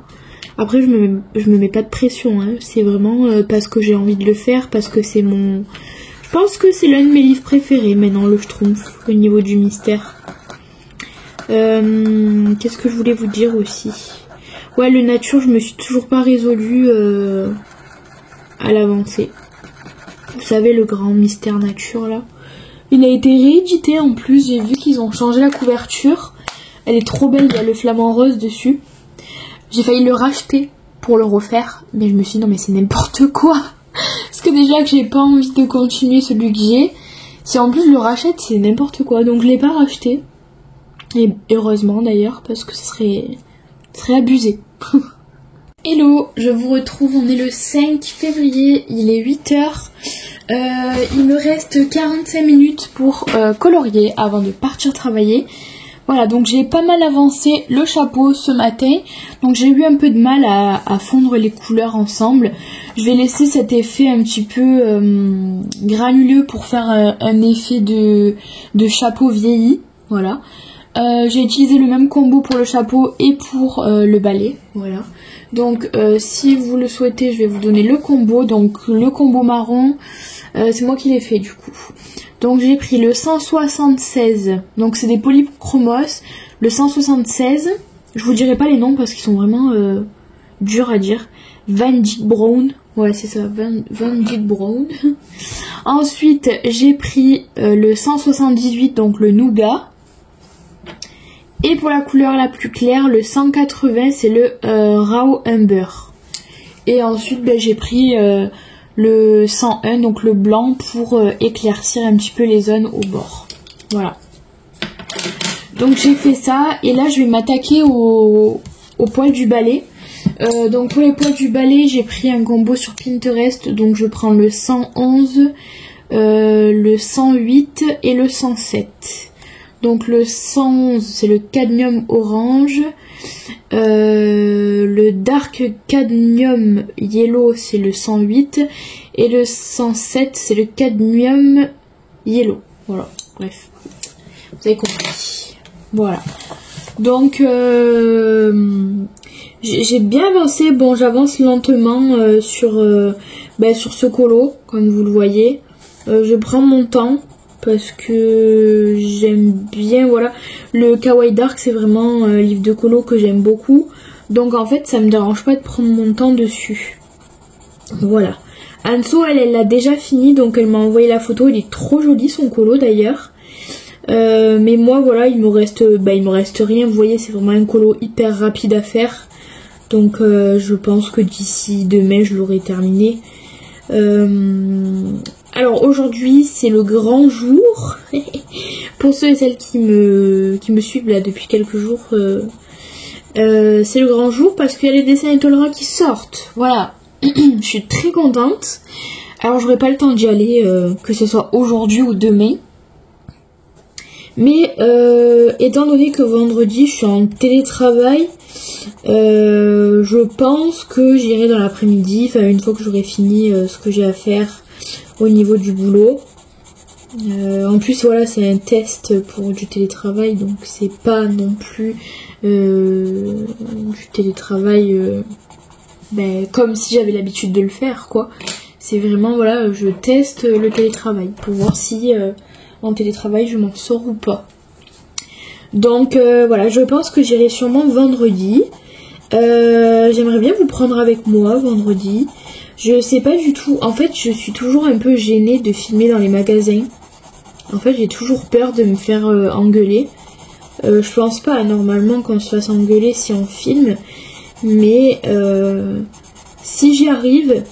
Après je me mets pas de pression, hein. C'est vraiment parce que j'ai envie de le faire, parce que c'est mon... Je pense que c'est l'un de mes livres préférés maintenant, le Schtroumpf, au niveau du mystère. Qu'est-ce que je voulais vous dire aussi? Ouais, le nature, je me suis toujours pas résolue à l'avancer. Vous savez, le grand mystère nature là. Il a été réédité en plus, j'ai vu qu'ils ont changé la couverture. Elle est trop belle, il y a le flamant rose dessus. J'ai failli le racheter pour le refaire, mais je me suis dit non mais c'est n'importe quoi. Parce que déjà que j'ai pas envie de continuer celui que j'ai, si en plus je le rachète c'est n'importe quoi. Donc je l'ai pas racheté. Et heureusement d'ailleurs, parce que ce serait abusé. Hello, je vous retrouve, on est le 5 février, il est 8h. Il me reste 45 minutes pour colorier avant de partir travailler. Voilà, donc j'ai pas mal avancé le chapeau ce matin. Donc j'ai eu un peu de mal à fondre les couleurs ensemble. Je vais laisser cet effet un petit peu granuleux pour faire un effet de chapeau vieilli. Voilà. J'ai utilisé le même combo pour le chapeau et pour le balai. Voilà. Donc si vous le souhaitez, je vais vous donner le combo. Donc le combo marron, c'est moi qui l'ai fait du coup. Donc j'ai pris le 176, donc c'est des polychromos. Le 176, je vous dirai pas les noms parce qu'ils sont vraiment durs à dire. Van Dyck Brown, ouais c'est ça, Van Dyck Brown. Ensuite j'ai pris le 178, donc le Nougat. Et pour la couleur la plus claire, le 180, c'est le Raw Umber. Et ensuite j'ai pris le 101, donc le blanc, pour éclaircir un petit peu les zones au bord. Voilà. Donc j'ai fait ça, et là je vais m'attaquer au poil du balai. Donc pour les poils du balai, j'ai pris un combo sur Pinterest, donc je prends le 111, le 108 et le 107. Donc le 111 c'est le cadmium orange, Le Dark Cadmium Yellow, c'est le 108. Et le 107, c'est le Cadmium Yellow. Voilà, bref. Vous avez compris. Voilà. Donc, j'ai bien avancé. Bon, j'avance lentement sur ce colo, comme vous le voyez. Je prends mon temps parce que j'aime bien, voilà. Le Kawaii Dark, c'est vraiment un livre de colo que j'aime beaucoup. Donc, en fait, ça me dérange pas de prendre mon temps dessus. Voilà. Anso, elle l'a déjà fini, donc elle m'a envoyé la photo. Il est trop joli, son colo, d'ailleurs. Mais moi, voilà, il me reste rien. Vous voyez, c'est vraiment un colo hyper rapide à faire. Donc, je pense que d'ici demain, je l'aurai terminé. Alors aujourd'hui c'est le grand jour. Pour ceux et celles qui me suivent là depuis quelques jours, c'est le grand jour parce qu'il y a les dessins Etolra qui sortent. Voilà. Je suis très contente. Alors j'aurai pas le temps d'y aller, que ce soit aujourd'hui ou demain. Mais étant donné que vendredi je suis en télétravail, je pense que j'irai dans l'après-midi, enfin une fois que j'aurai fini ce que j'ai à faire au niveau du boulot. En plus voilà, c'est un test pour du télétravail, donc c'est pas non plus du télétravail comme si j'avais l'habitude de le faire quoi. C'est vraiment voilà, je teste le télétravail pour voir si en télétravail je m'en sors ou pas. Donc voilà, je pense que j'irai sûrement vendredi. J'aimerais bien vous prendre avec moi vendredi. Je sais pas du tout. En fait, je suis toujours un peu gênée de filmer dans les magasins. En fait, j'ai toujours peur de me faire engueuler. Je pense pas normalement qu'on se fasse engueuler si on filme. Mais si j'y arrive,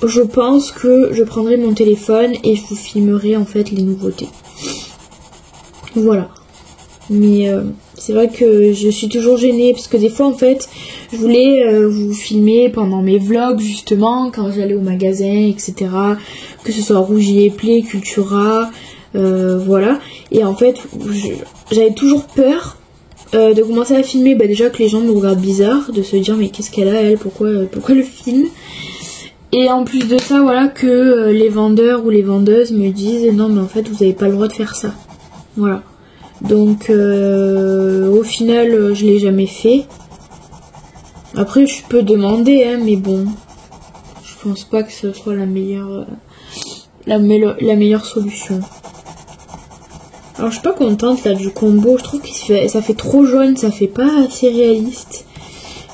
je pense que je prendrai mon téléphone et je vous filmerai en fait les nouveautés. Voilà. Mais c'est vrai que je suis toujours gênée parce que des fois en fait je voulais vous filmer pendant mes vlogs justement quand j'allais au magasin etc, que ce soit Rougier Play, Cultura, voilà, et en fait j'avais toujours peur de commencer à filmer, déjà que les gens me regardent bizarre, de se dire mais qu'est-ce qu'elle a elle, pourquoi le film, et en plus de ça voilà que les vendeurs ou les vendeuses me disent non mais en fait vous n'avez pas le droit de faire ça, voilà. Donc au final je l'ai jamais fait. Après je peux demander hein, mais bon je pense pas que ce soit la meilleure solution. Alors je suis pas contente là du combo, je trouve que ça fait trop jaune, ça fait pas assez réaliste.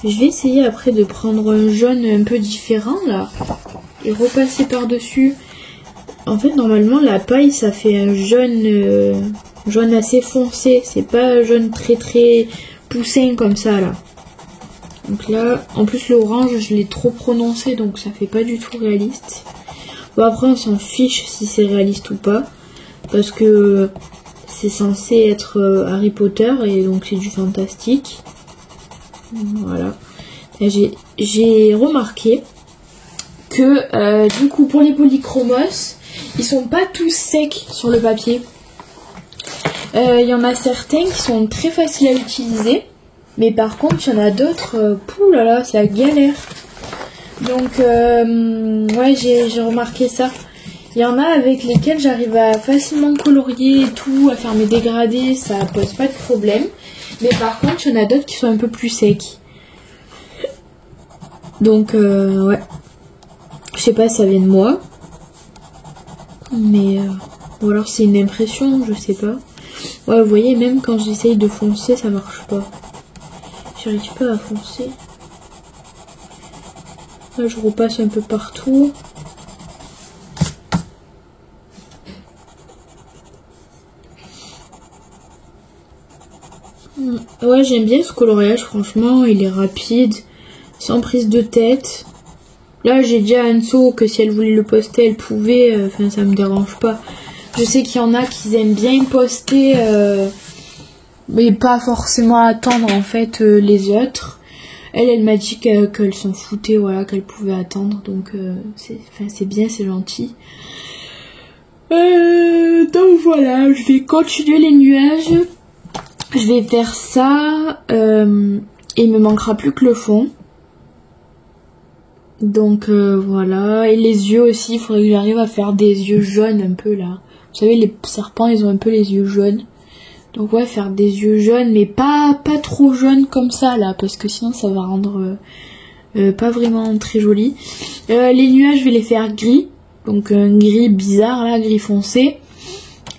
Je vais essayer après de prendre un jaune un peu différent là et repasser par dessus. En fait normalement la paille ça fait un jaune assez foncé, c'est pas jaune très très poussin comme ça là. Donc là, en plus l'orange je l'ai trop prononcé donc ça fait pas du tout réaliste. Bon après on s'en fiche si c'est réaliste ou pas, parce que c'est censé être Harry Potter et donc c'est du fantastique. Voilà. J'ai remarqué que du coup pour les polychromos, ils sont pas tous secs sur le papier. Il y en a certains qui sont très faciles à utiliser, mais par contre il y en a d'autres, poulala, c'est la galère. Donc ouais, j'ai remarqué ça. Il y en a avec lesquels j'arrive à facilement colorier et tout, à faire mes dégradés, ça pose pas de problème. Mais par contre il y en a d'autres qui sont un peu plus secs. Donc ouais, je sais pas si ça vient de moi, mais ou alors c'est une impression, je sais pas. Ouais, vous voyez, même quand j'essaye de foncer, ça marche pas. J'arrive pas à foncer. Là, je repasse un peu partout. Ouais, j'aime bien ce coloriage, franchement, il est rapide, sans prise de tête. Là, j'ai dit à Anso que si elle voulait le poster, elle pouvait, enfin, ça me dérange pas. Je sais qu'il y en a qui aiment bien poster, mais pas forcément attendre en fait les autres. Elle m'a dit qu'elle s'en foutait, voilà, qu'elle pouvait attendre, donc c'est bien, c'est gentil. Donc voilà, je vais continuer les nuages. Je vais faire ça. Et il me manquera plus que le fond. Donc voilà. Et les yeux aussi, il faudrait que j'arrive à faire des yeux jaunes un peu là. Vous savez, les serpents, ils ont un peu les yeux jaunes. Donc ouais, faire des yeux jaunes, mais pas trop jaunes comme ça là, parce que sinon ça va rendre pas vraiment très joli. Les nuages, je vais les faire gris. Donc un gris bizarre là, gris foncé.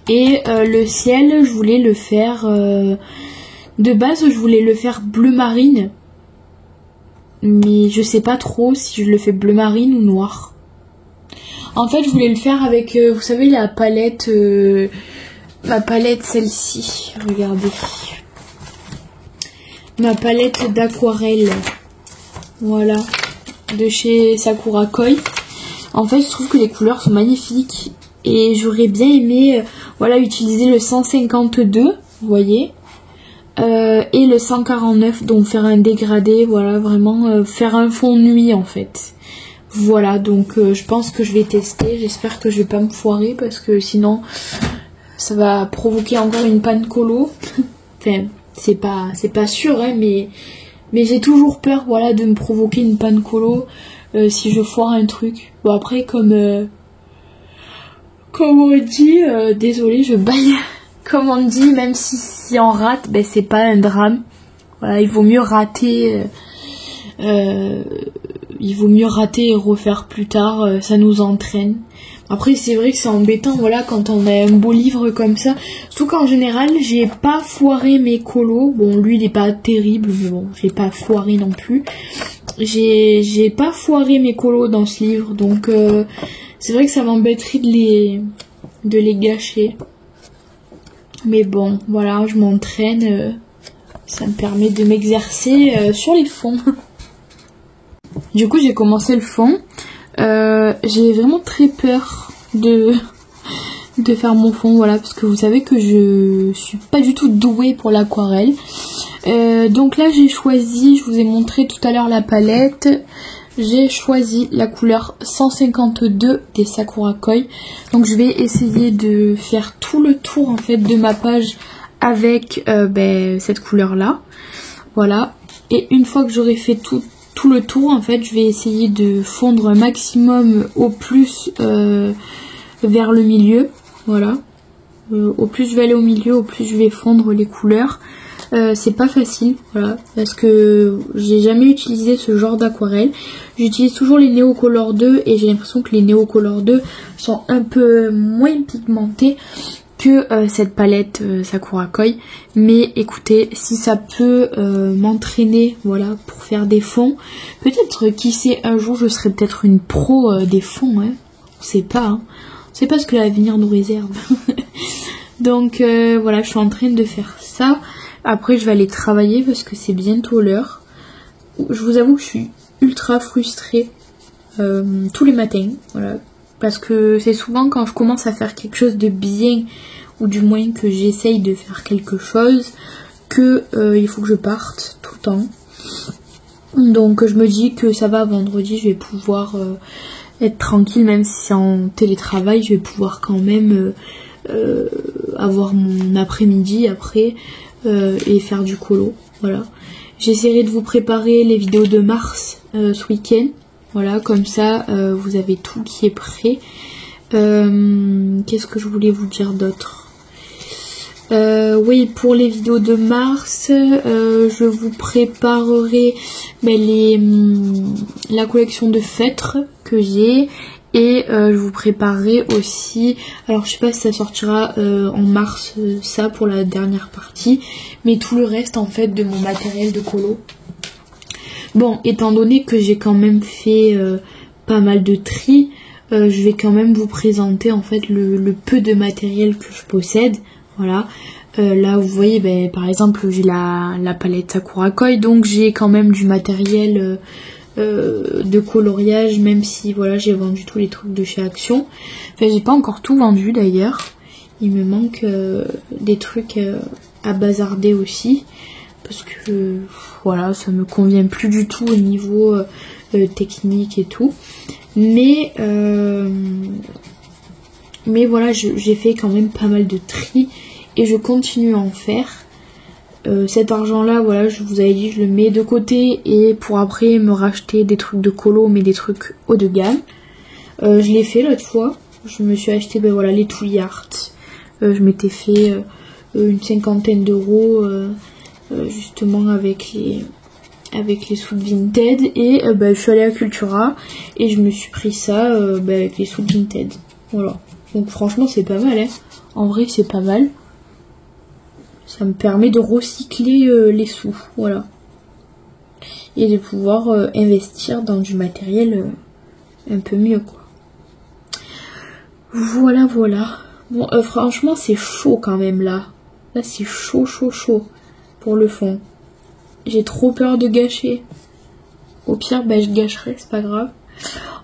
Et le ciel, je voulais le faire... de base, je voulais le faire bleu marine. Mais je sais pas trop si je le fais bleu marine ou noir. En fait, je voulais le faire avec, vous savez, la palette... ma palette, celle-ci. Regardez. Ma palette d'aquarelle. Voilà. De chez Sakura Koi. En fait, je trouve que les couleurs sont magnifiques. Et j'aurais bien aimé, voilà, utiliser le 152, vous voyez. Et le 149, donc faire un dégradé, voilà, vraiment faire un fond nuit en fait. Voilà, donc je pense que je vais tester. J'espère que je vais pas me foirer parce que sinon ça va provoquer encore une panne colo. Enfin, c'est pas sûr, hein, mais j'ai toujours peur, voilà, de me provoquer une panne colo si je foire un truc. Bon après, comme on dit, désolé, je baille. Comme on dit, même si on rate, ben c'est pas un drame. Voilà, il vaut mieux rater. Il vaut mieux rater et refaire plus tard. Ça nous entraîne. Après, c'est vrai que c'est embêtant, voilà, quand on a un beau livre comme ça. Surtout qu'en général, j'ai pas foiré mes colos. Bon, lui, il est pas terrible, mais bon, j'ai pas foiré non plus. J'ai pas foiré mes colos dans ce livre, donc c'est vrai que ça m'embêterait de les gâcher. Mais bon, voilà, je m'entraîne, ça me permet de m'exercer sur les fonds. Du coup, j'ai commencé le fond. J'ai vraiment très peur de faire mon fond, voilà, parce que vous savez que je suis pas du tout douée pour l'aquarelle. Donc là, j'ai choisi, je vous ai montré tout à l'heure la palette. J'ai choisi la couleur 152 des Sakura Koi. Donc je vais essayer de faire tout le tour en fait de ma page avec cette couleur là. Voilà. Et une fois que j'aurai fait tout le tour, en fait, je vais essayer de fondre un maximum au plus vers le milieu. Voilà. Au plus je vais aller au milieu, au plus je vais fondre les couleurs. C'est pas facile, voilà, parce que j'ai jamais utilisé ce genre d'aquarelle. J'utilise toujours les Neocolor 2 et j'ai l'impression que les Neocolor 2 sont un peu moins pigmentés que cette palette Sakura Koi. Mais écoutez, si ça peut m'entraîner, voilà, pour faire des fonds, peut-être, qui sait, un jour je serai peut-être une pro des fonds, hein. On sait pas, hein. On sait pas ce que l'avenir nous réserve. Donc voilà, je suis en train de faire ça. Après, je vais aller travailler parce que c'est bientôt l'heure. Je vous avoue que je suis ultra frustrée tous les matins. Voilà. Parce que c'est souvent quand je commence à faire quelque chose de bien, ou du moins que j'essaye de faire quelque chose, que il faut que je parte tout le temps. Donc je me dis que ça va, vendredi, je vais pouvoir être tranquille, même si c'est en télétravail, je vais pouvoir quand même avoir mon après-midi après. Et faire du colo, voilà. J'essaierai de vous préparer les vidéos de mars ce week-end, voilà, comme ça vous avez tout qui est prêt. Qu'est-ce que je voulais vous dire d'autre? Oui, pour les vidéos de mars, je vous préparerai la collection de feutres que j'ai. Et je vous préparerai aussi, alors je sais pas si ça sortira en mars, ça pour la dernière partie, mais tout le reste en fait de mon matériel de colo. Bon, étant donné que j'ai quand même fait pas mal de tri, je vais quand même vous présenter en fait le peu de matériel que je possède. Voilà. Là vous voyez, par exemple j'ai la palette Sakura Koi, donc j'ai quand même du matériel de coloriage, même si voilà, j'ai vendu tous les trucs de chez Action. Enfin, j'ai pas encore tout vendu d'ailleurs, il me manque des trucs à bazarder aussi, parce que voilà, ça me convient plus du tout au niveau technique et tout, mais voilà, j'ai fait quand même pas mal de tri et je continue à en faire. cet argent là, voilà, je vous avais dit, je le mets de côté et pour après me racheter des trucs de colo, mais des trucs haut de gamme. Je l'ai fait l'autre fois, je me suis acheté ben voilà les Tooly Art. Je m'étais fait une 50aine d'euros justement avec les sous de Vinted et ben, je suis allée à Cultura et je me suis pris ça ben, avec les sous de Vinted. Voilà. Donc franchement c'est pas mal, hein. En vrai c'est pas mal. Ça me permet de recycler les sous, voilà. Et de pouvoir investir dans du matériel un peu mieux, quoi. Voilà, voilà. Bon, franchement, c'est chaud quand même, là. Là, c'est chaud, chaud, chaud pour le fond. J'ai trop peur de gâcher. Au pire, bah, je gâcherai, c'est pas grave.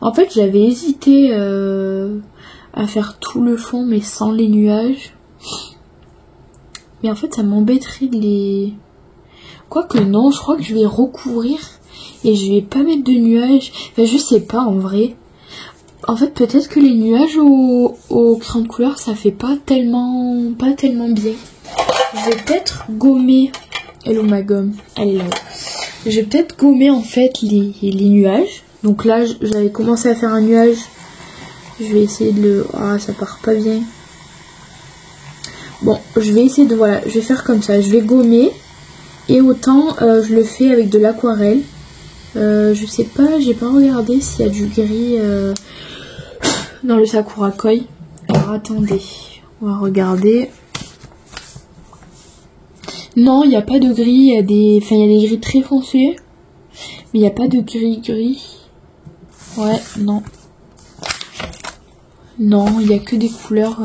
En fait, j'avais hésité à faire tout le fond, mais sans les nuages. Mais en fait, ça m'embêterait de les... Quoique non, je crois que je vais recouvrir et je vais pas mettre de nuages. Enfin, je sais pas, en vrai. En fait, peut-être que les nuages au crayon de couleur, ça fait pas tellement bien. Je vais peut-être gommer... Elle est où ma gomme? Elle est là. Je vais peut-être gommer, en fait, les nuages. Donc là, j'avais commencé à faire un nuage. Je vais essayer de le... Ah, ça part pas bien. Bon, je vais essayer de... Voilà, je vais faire comme ça. Je vais gommer. Et autant, je le fais avec de l'aquarelle. Je sais pas, j'ai pas regardé s'il y a du gris dans le Sakura Koi. Alors, attendez. On va regarder. Non, il n'y a pas de gris. Il y a des gris très foncés. Mais il n'y a pas de gris. Ouais, non. Non, il n'y a que des couleurs...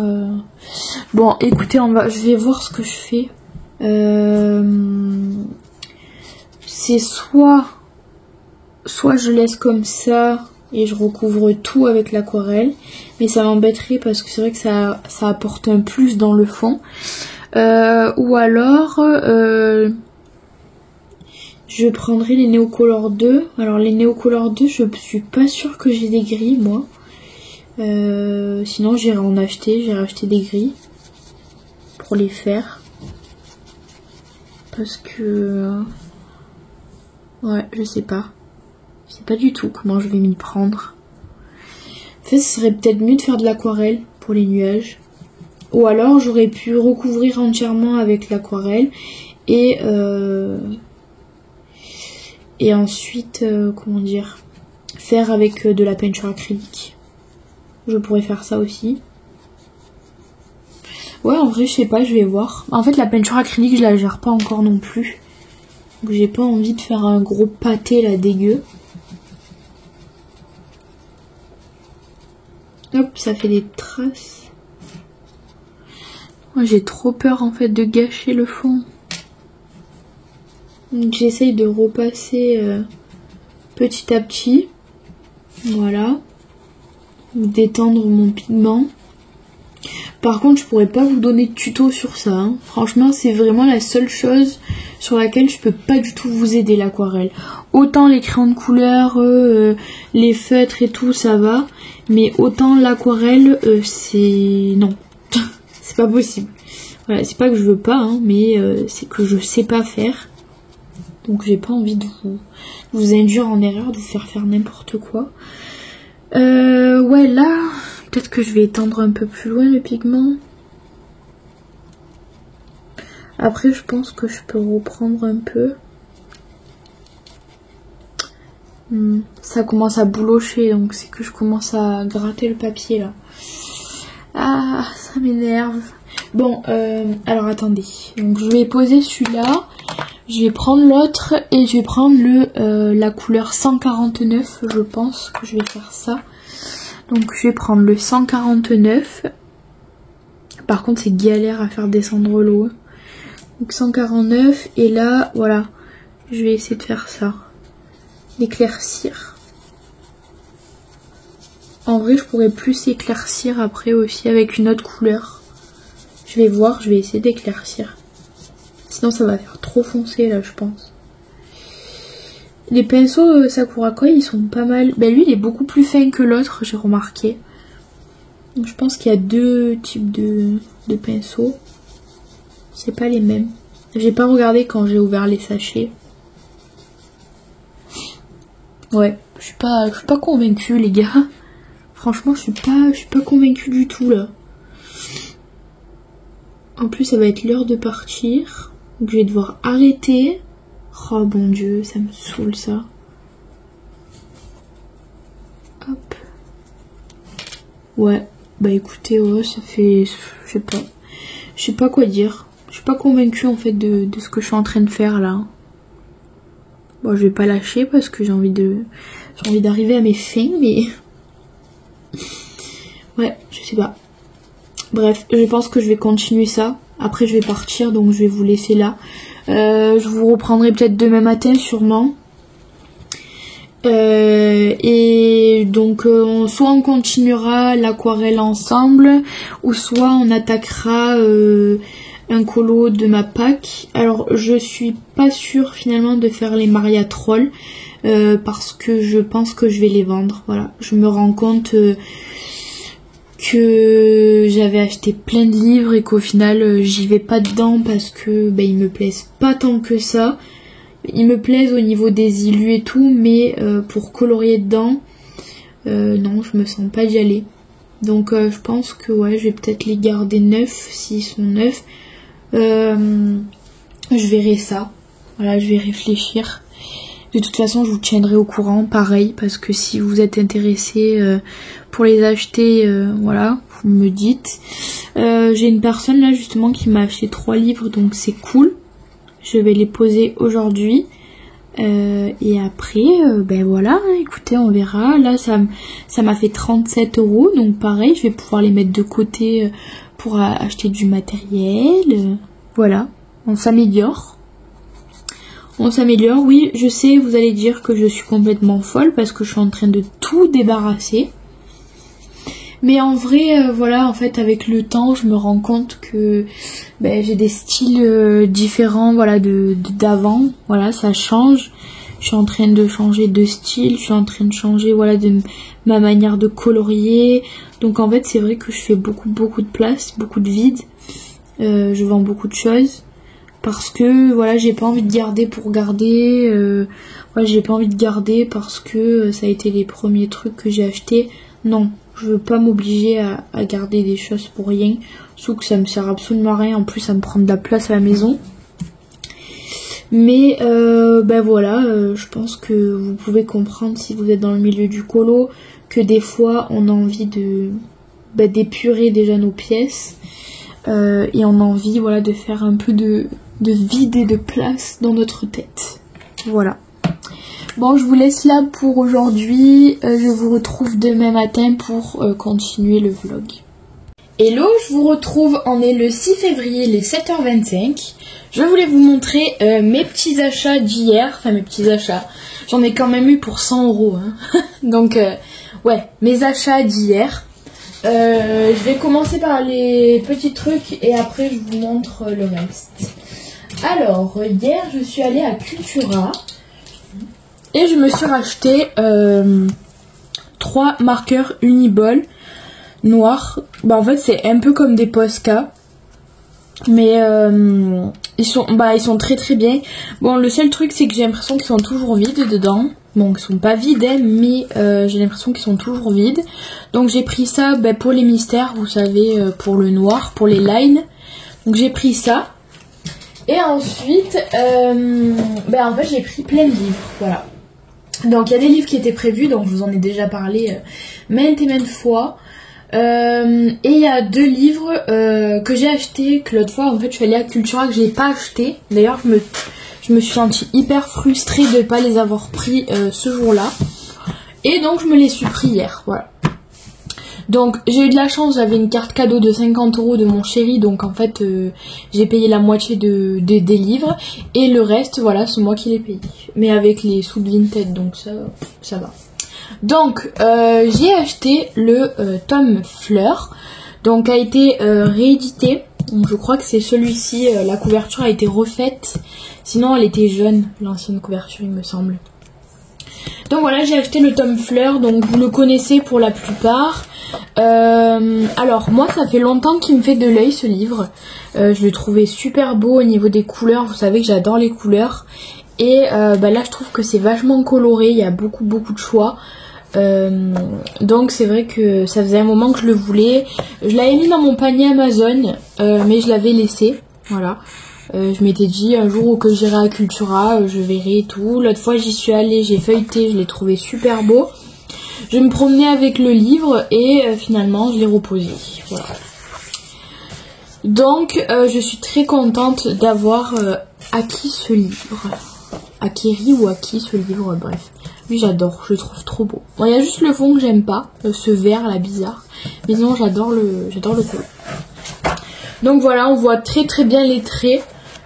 Bon, écoutez, je vais voir ce que je fais. C'est soit je laisse comme ça et je recouvre tout avec l'aquarelle, mais ça m'embêterait parce que c'est vrai que ça apporte un plus dans le fond. Ou alors je prendrai les Neocolor 2. Alors les Neocolor 2, je suis pas sûre que j'ai des gris moi. Sinon j'irai acheter des gris pour les faire. Parce que... ouais, je sais pas. Je sais pas du tout comment je vais m'y prendre. En fait, ce serait peut-être mieux de faire de l'aquarelle pour les nuages. Ou alors, j'aurais pu recouvrir entièrement avec l'aquarelle. Et ensuite, comment dire, faire avec de la peinture acrylique. Je pourrais faire ça aussi. Ouais, en vrai, je sais pas, je vais voir. En fait, la peinture acrylique, je la gère pas encore non plus. Donc, j'ai pas envie de faire un gros pâté, là, dégueu. Hop, ça fait des traces. Moi, j'ai trop peur, en fait, de gâcher le fond. Donc, j'essaye de repasser petit à petit. Voilà. Détendre mon pigment. Par contre, je pourrais pas vous donner de tuto sur ça. Hein. Franchement, c'est vraiment la seule chose sur laquelle je peux pas du tout vous aider, l'aquarelle. Autant les crayons de couleur, les feutres et tout, ça va. Mais autant l'aquarelle, c'est... Non. C'est pas possible. Voilà, c'est pas que je veux pas, hein, mais c'est que je sais pas faire. Donc j'ai pas envie de vous induire en erreur, de vous faire n'importe quoi. Ouais, là... Peut-être que je vais étendre un peu plus loin le pigment. Après, je pense que je peux reprendre un peu. Ça commence à boulocher, donc c'est que je commence à gratter le papier, là. Ah, ça m'énerve. Bon, alors attendez. Donc, je vais poser celui-là. Je vais prendre l'autre et je vais prendre la couleur 149. Je pense que je vais faire ça. Donc je vais prendre le 149. Par contre c'est galère à faire descendre l'eau. Donc 149 et là voilà. Je vais essayer de faire ça. D'éclaircir. En vrai je pourrais plus éclaircir après aussi avec une autre couleur. Je vais voir, je vais essayer d'éclaircir. Sinon ça va faire trop foncé là je pense. Les pinceaux Sakura Koi ils sont pas mal. Ben lui il est beaucoup plus fin que l'autre, j'ai remarqué. Donc, je pense qu'il y a deux types de pinceaux. C'est pas les mêmes. J'ai pas regardé quand j'ai ouvert les sachets. Ouais, je suis pas convaincue les gars. Franchement, je suis pas convaincue du tout là. En plus, ça va être l'heure de partir. Donc je vais devoir arrêter. Oh bon Dieu, ça me saoule ça. Hop. Ouais, bah écoutez, ouais, ça fait... Je sais pas quoi dire. Je suis pas convaincue en fait de ce que je suis en train de faire là. Bon, je vais pas lâcher parce que j'ai envie d'arriver à mes fins, mais... Ouais, je sais pas. Bref, je pense que je vais continuer ça. Après, je vais partir, donc je vais vous laisser là. Je vous reprendrai peut-être demain matin, sûrement. Et donc, soit on continuera l'aquarelle ensemble, ou soit on attaquera un colo de ma pack. Alors, je suis pas sûre finalement de faire les Maria Troll, parce que je pense que je vais les vendre. Voilà, je me rends compte... que j'avais acheté plein de livres et qu'au final j'y vais pas dedans parce que ils me plaisent pas tant que ça. Ils me plaisent au niveau des illus et tout, mais pour colorier dedans, non, je me sens pas d'y aller. Donc je pense que ouais, je vais peut-être les garder neufs s'ils sont neufs. Je verrai ça. Voilà, je vais réfléchir. De toute façon, je vous tiendrai au courant, pareil, parce que si vous êtes intéressé pour les acheter, voilà, vous me dites. J'ai une personne là justement qui m'a acheté 3 livres, donc c'est cool. Je vais les poser aujourd'hui. Et après, voilà, écoutez, on verra. Là, ça m'a fait 37 €, donc pareil, je vais pouvoir les mettre de côté pour acheter du matériel. Voilà, on s'améliore. On s'améliore, oui, je sais, vous allez dire que je suis complètement folle parce que je suis en train de tout débarrasser. Mais en vrai, voilà, en fait, avec le temps, je me rends compte que j'ai des styles différents, voilà, d'avant. Voilà, ça change. Je suis en train de changer de style, je suis en train de changer, voilà, de ma manière de colorier. Donc en fait, c'est vrai que je fais beaucoup de place, beaucoup de vide. Je vends beaucoup de choses. Parce que voilà, j'ai pas envie de garder pour garder. J'ai pas envie de garder parce que ça a été les premiers trucs que j'ai achetés. Non, je veux pas m'obliger à garder des choses pour rien. Surtout que ça me sert absolument à rien. En plus, ça me prend de la place à la maison. Mais voilà, je pense que vous pouvez comprendre si vous êtes dans le milieu du colo que des fois on a envie d'épurer déjà nos pièces. Et on a envie, voilà, de faire un peu de vide et de place dans notre tête. Voilà. Bon, je vous laisse là pour aujourd'hui. Je vous retrouve demain matin pour continuer le vlog. Hello, je vous retrouve. On est le 6 février, les 7h25. Je voulais vous montrer mes petits achats d'hier. Enfin, mes petits achats. J'en ai quand même eu pour 100 €. Hein. Donc, ouais, mes achats d'hier. Je vais commencer par les petits trucs et après je vous montre le reste. Alors, hier je suis allée à Cultura et je me suis racheté 3 marqueurs Uniball noirs. En fait c'est un peu comme des Posca, mais ils sont très bien. Bon, le seul truc c'est que j'ai l'impression qu'ils sont toujours vides dedans. Bon, ils sont pas vides, hein, mais j'ai l'impression qu'ils sont toujours vides. Donc j'ai pris ça pour les mystères, vous savez, pour le noir, pour les lines. Donc j'ai pris ça. Et ensuite, en fait j'ai pris plein de livres, voilà. Donc il y a des livres qui étaient prévus, donc je vous en ai déjà parlé maintes et maintes fois. Et il y a 2 livres que j'ai achetés, que l'autre fois en fait je suis allée à Cultura, que j'ai pas acheté. D'ailleurs je me suis sentie hyper frustrée de ne pas les avoir pris ce jour-là. Et donc je me les suis pris hier, voilà. Donc j'ai eu de la chance, j'avais une carte cadeau de 50 € de mon chéri, donc en fait j'ai payé la moitié des livres. Et le reste, voilà, c'est moi qui l'ai payé. Mais avec les sous de Vinted, donc ça va. Donc j'ai acheté le tome Fleur, donc a été réédité. Donc je crois que c'est celui-ci, la couverture a été refaite. Sinon elle était jaune, l'ancienne couverture il me semble. Donc voilà, j'ai acheté le tome Fleur, donc vous le connaissez pour la plupart. Alors moi ça fait longtemps qu'il me fait de l'œil ce livre. Je le trouvais super beau au niveau des couleurs. Vous savez que j'adore les couleurs. Et là je trouve que c'est vachement coloré. Il y a beaucoup de choix. Donc c'est vrai que ça faisait un moment que je le voulais. Je l'avais mis dans mon panier Amazon, mais je l'avais laissé. Voilà. Je m'étais dit un jour où que j'irai à Cultura, je verrai et tout. L'autre fois j'y suis allée, j'ai feuilleté, je l'ai trouvé super beau. Je me promenais avec le livre et finalement je l'ai reposé. Voilà. Donc je suis très contente d'avoir acquis ce livre. Acquéri ou acquis ce livre, bref. Lui j'adore, je le trouve trop beau. Bon, il y a juste le fond que j'aime pas, ce vert là bizarre. Mais sinon j'adore le col. Donc voilà, on voit très bien les traits.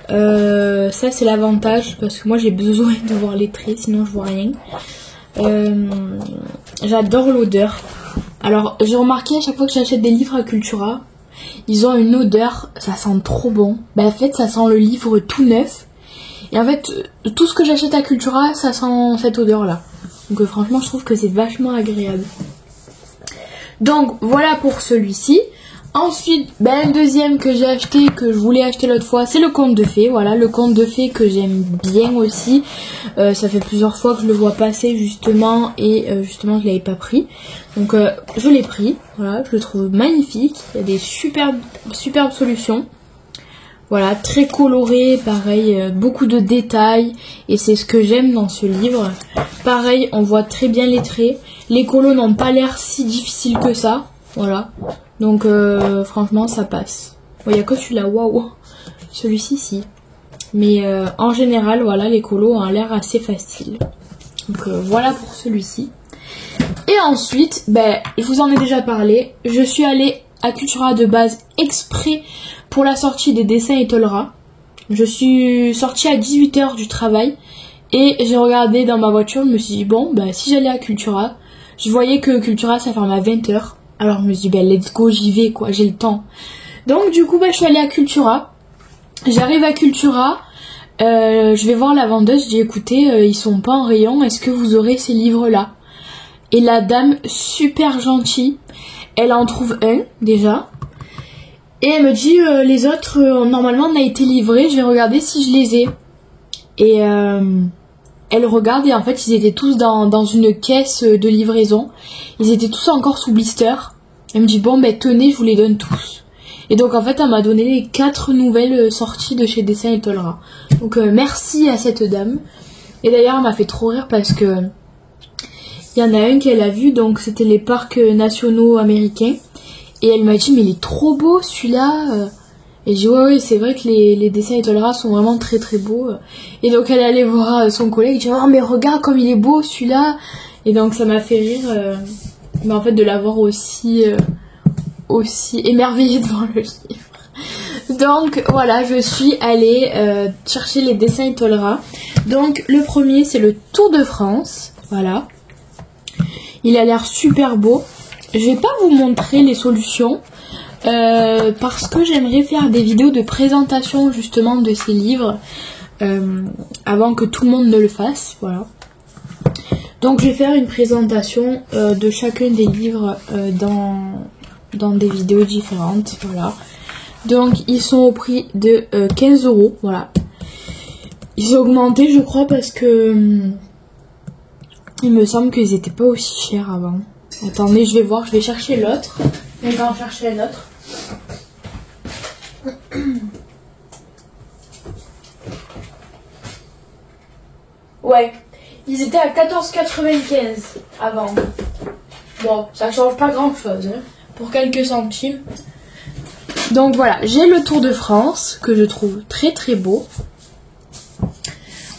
Ça c'est l'avantage parce que moi j'ai besoin de voir les traits, sinon je vois rien. J'adore l'odeur. Alors j'ai remarqué à chaque fois que j'achète des livres à Cultura, ils ont une odeur, ça sent trop bon. En fait ça sent le livre tout neuf. Et en fait tout ce que j'achète à Cultura, ça sent cette odeur là. Donc franchement je trouve que c'est vachement agréable. Donc voilà pour celui-ci. Ensuite, un deuxième que j'ai acheté, que je voulais acheter l'autre fois, c'est le conte de fées. Voilà, le conte de fées que j'aime bien aussi. Ça fait plusieurs fois que je le vois passer justement et justement je l'avais pas pris. Donc je l'ai pris. Voilà, je le trouve magnifique. Il y a des superbes solutions. Voilà, très coloré, pareil, beaucoup de détails. Et c'est ce que j'aime dans ce livre. Pareil, on voit très bien les traits. Les colos n'ont pas l'air si difficiles que ça. Voilà. Donc franchement ça passe. Il n'y a que celui-là, waouh. Celui-ci si. Mais en général voilà, les colos ont l'air assez faciles. Donc voilà pour celui-ci. Et ensuite, je vous en ai déjà parlé. Je suis allée à Cultura de base exprès pour la sortie des dessins Etolra. Je suis sortie à 18 h du travail. Et j'ai regardé dans ma voiture, je me suis dit bon si j'allais à Cultura, je voyais que Cultura ça ferme à 20 h. Alors je me suis dit let's go, j'y vais quoi, j'ai le temps. Donc du coup je suis allée à Cultura. J'arrive à Cultura, je vais voir la vendeuse, je dis écoutez ils sont pas en rayon, est-ce que vous aurez ces livres là? Et la dame super gentille, elle en trouve un déjà. Et elle me dit les autres normalement on a été livrés, je vais regarder si je les ai. Et elle regarde et en fait ils étaient tous dans une caisse de livraison. Ils étaient tous encore sous blister. Elle me dit tenez, je vous les donne tous. Et donc en fait elle m'a donné les 4 nouvelles sorties de chez Dessins Etolra. Donc merci à cette dame. Et d'ailleurs elle m'a fait trop rire parce que il y en a un qu'elle a vu, donc c'était les parcs nationaux américains. Et elle m'a dit mais il est trop beau celui-là. Et j'ai dit ouais c'est vrai que les dessins Etolra sont vraiment très beaux. Et donc elle allait voir son collègue, dit oh mais regarde comme il est beau celui-là. Et donc ça m'a fait rire en fait de l'avoir aussi émerveillée devant le livre. Donc voilà, je suis allée chercher les dessins Etolra. Donc le premier c'est le Tour de France. Voilà. Il a l'air super beau. Je vais pas vous montrer les solutions. Parce que j'aimerais faire des vidéos de présentation justement de ces livres avant que tout le monde ne le fasse, voilà. Donc je vais faire une présentation de chacun des livres dans des vidéos différentes, voilà. Donc ils sont au prix de 15 €, voilà. Ils ont augmenté je crois parce que il me semble qu'ils n'étaient pas aussi chers avant. Attendez, je vais voir, je vais chercher l'autre. On va en chercher un autre. Ouais, ils étaient à 14,95 avant. Bon, ça change pas grand chose hein, pour quelques centimes. Donc voilà, j'ai le Tour de France que je trouve très beau.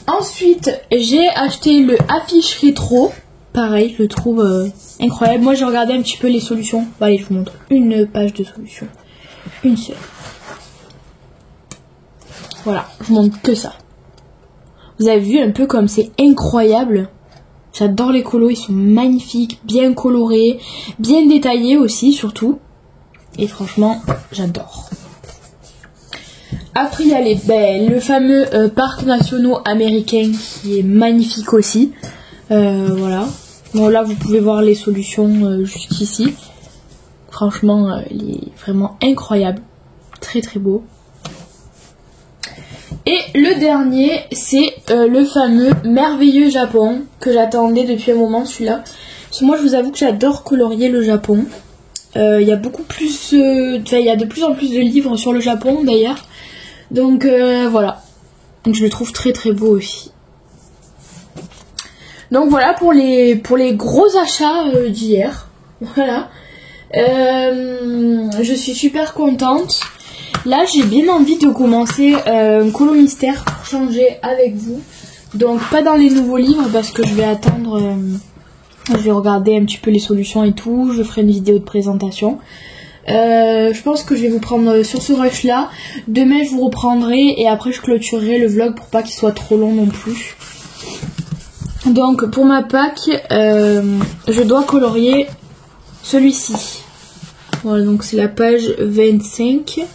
Ensuite, j'ai acheté le affiche rétro. Pareil, je le trouve incroyable. Moi, j'ai regardé un petit peu les solutions. Bon, allez, je vous montre une page de solution. Une seule. Voilà, je vous montre que ça. Vous avez vu un peu comme c'est incroyable. J'adore les colos, ils sont magnifiques, bien colorés, bien détaillés aussi, surtout. Et franchement, j'adore. Après, il y a le fameux parc nationaux américain qui est magnifique aussi. Voilà. Bon, là, vous pouvez voir les solutions juste ici. Franchement, il est vraiment incroyable. Très très beau. Et le dernier, c'est le fameux Merveilleux Japon, que j'attendais depuis un moment, celui-là. Parce que moi, je vous avoue que j'adore colorier le Japon. Il y a beaucoup plus... il y a de plus en plus de livres sur le Japon, d'ailleurs. Donc, voilà. Donc, je le trouve très très beau aussi. Donc, voilà pour les gros achats d'hier. Voilà. Je suis super contente. Là, j'ai bien envie de commencer un colo mystère pour changer avec vous. Donc, pas dans les nouveaux livres parce que je vais attendre. Je vais regarder un petit peu les solutions et tout. Je ferai une vidéo de présentation. Je pense que je vais vous prendre sur ce rush là. Demain, je vous reprendrai et après, je clôturerai le vlog pour pas qu'il soit trop long non plus. Donc, pour ma pack, je dois colorier celui-ci. Voilà, donc c'est la page 25.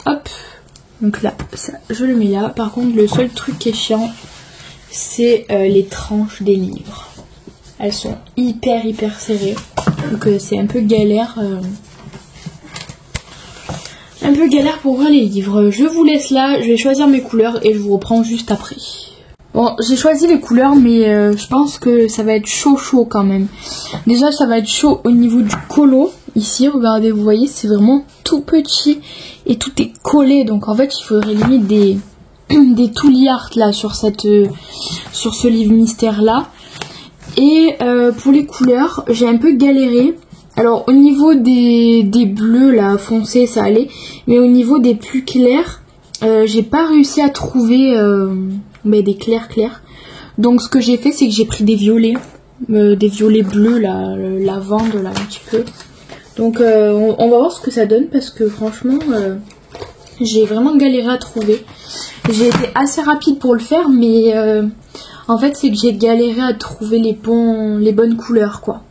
Hop, donc là, ça, je le mets là. Par contre, le seul truc qui est chiant, c'est les tranches des livres. Elles sont hyper serrées. Donc c'est un peu galère. Un peu galère pour voir les livres. Je vous laisse là, je vais choisir mes couleurs et je vous reprends juste après. Bon, j'ai choisi les couleurs, mais je pense que ça va être chaud quand même. Déjà, ça va être chaud au niveau du colo. Ici, regardez, vous voyez, c'est vraiment tout petit et tout est collé. Donc, en fait, il faudrait limite des tool art là sur ce livre mystère là. Et pour les couleurs, j'ai un peu galéré. Alors, au niveau des bleus là foncés, ça allait. Mais au niveau des plus clairs, j'ai pas réussi à trouver des clairs. Donc, ce que j'ai fait, c'est que j'ai pris des violets bleus là, lavande là un petit peu. Donc on va voir ce que ça donne parce que franchement j'ai vraiment galéré à trouver. J'ai été assez rapide pour le faire mais en fait c'est que j'ai galéré à trouver les bonnes couleurs quoi.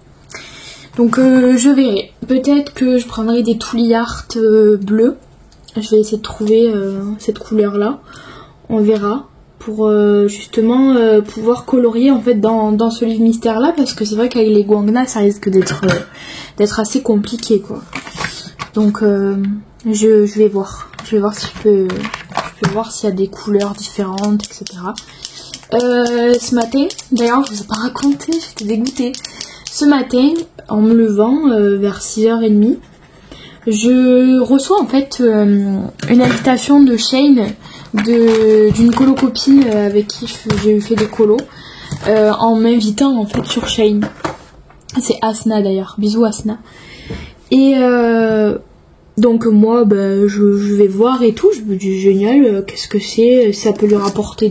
Donc je verrai. Peut-être que je prendrai des Tooly Art bleus. Je vais essayer de trouver cette couleur là. On verra. Pour justement pouvoir colorier en fait dans ce livre mystère là parce que c'est vrai qu'avec les guangna ça risque d'être assez compliqué quoi. Donc je vais voir si je peux voir s'il y a des couleurs différentes etc. Ce matin d'ailleurs je vous ai pas raconté, j'étais dégoûtée. Ce matin en me levant vers 6h30 je reçois en fait une invitation de Shane d'une colo copine avec qui j'ai fait des colos en m'invitant en fait sur Shane. C'est Asna d'ailleurs, bisous Asna. Et donc moi je vais voir et tout, je me dis génial, qu'est-ce que c'est, ça peut lui rapporter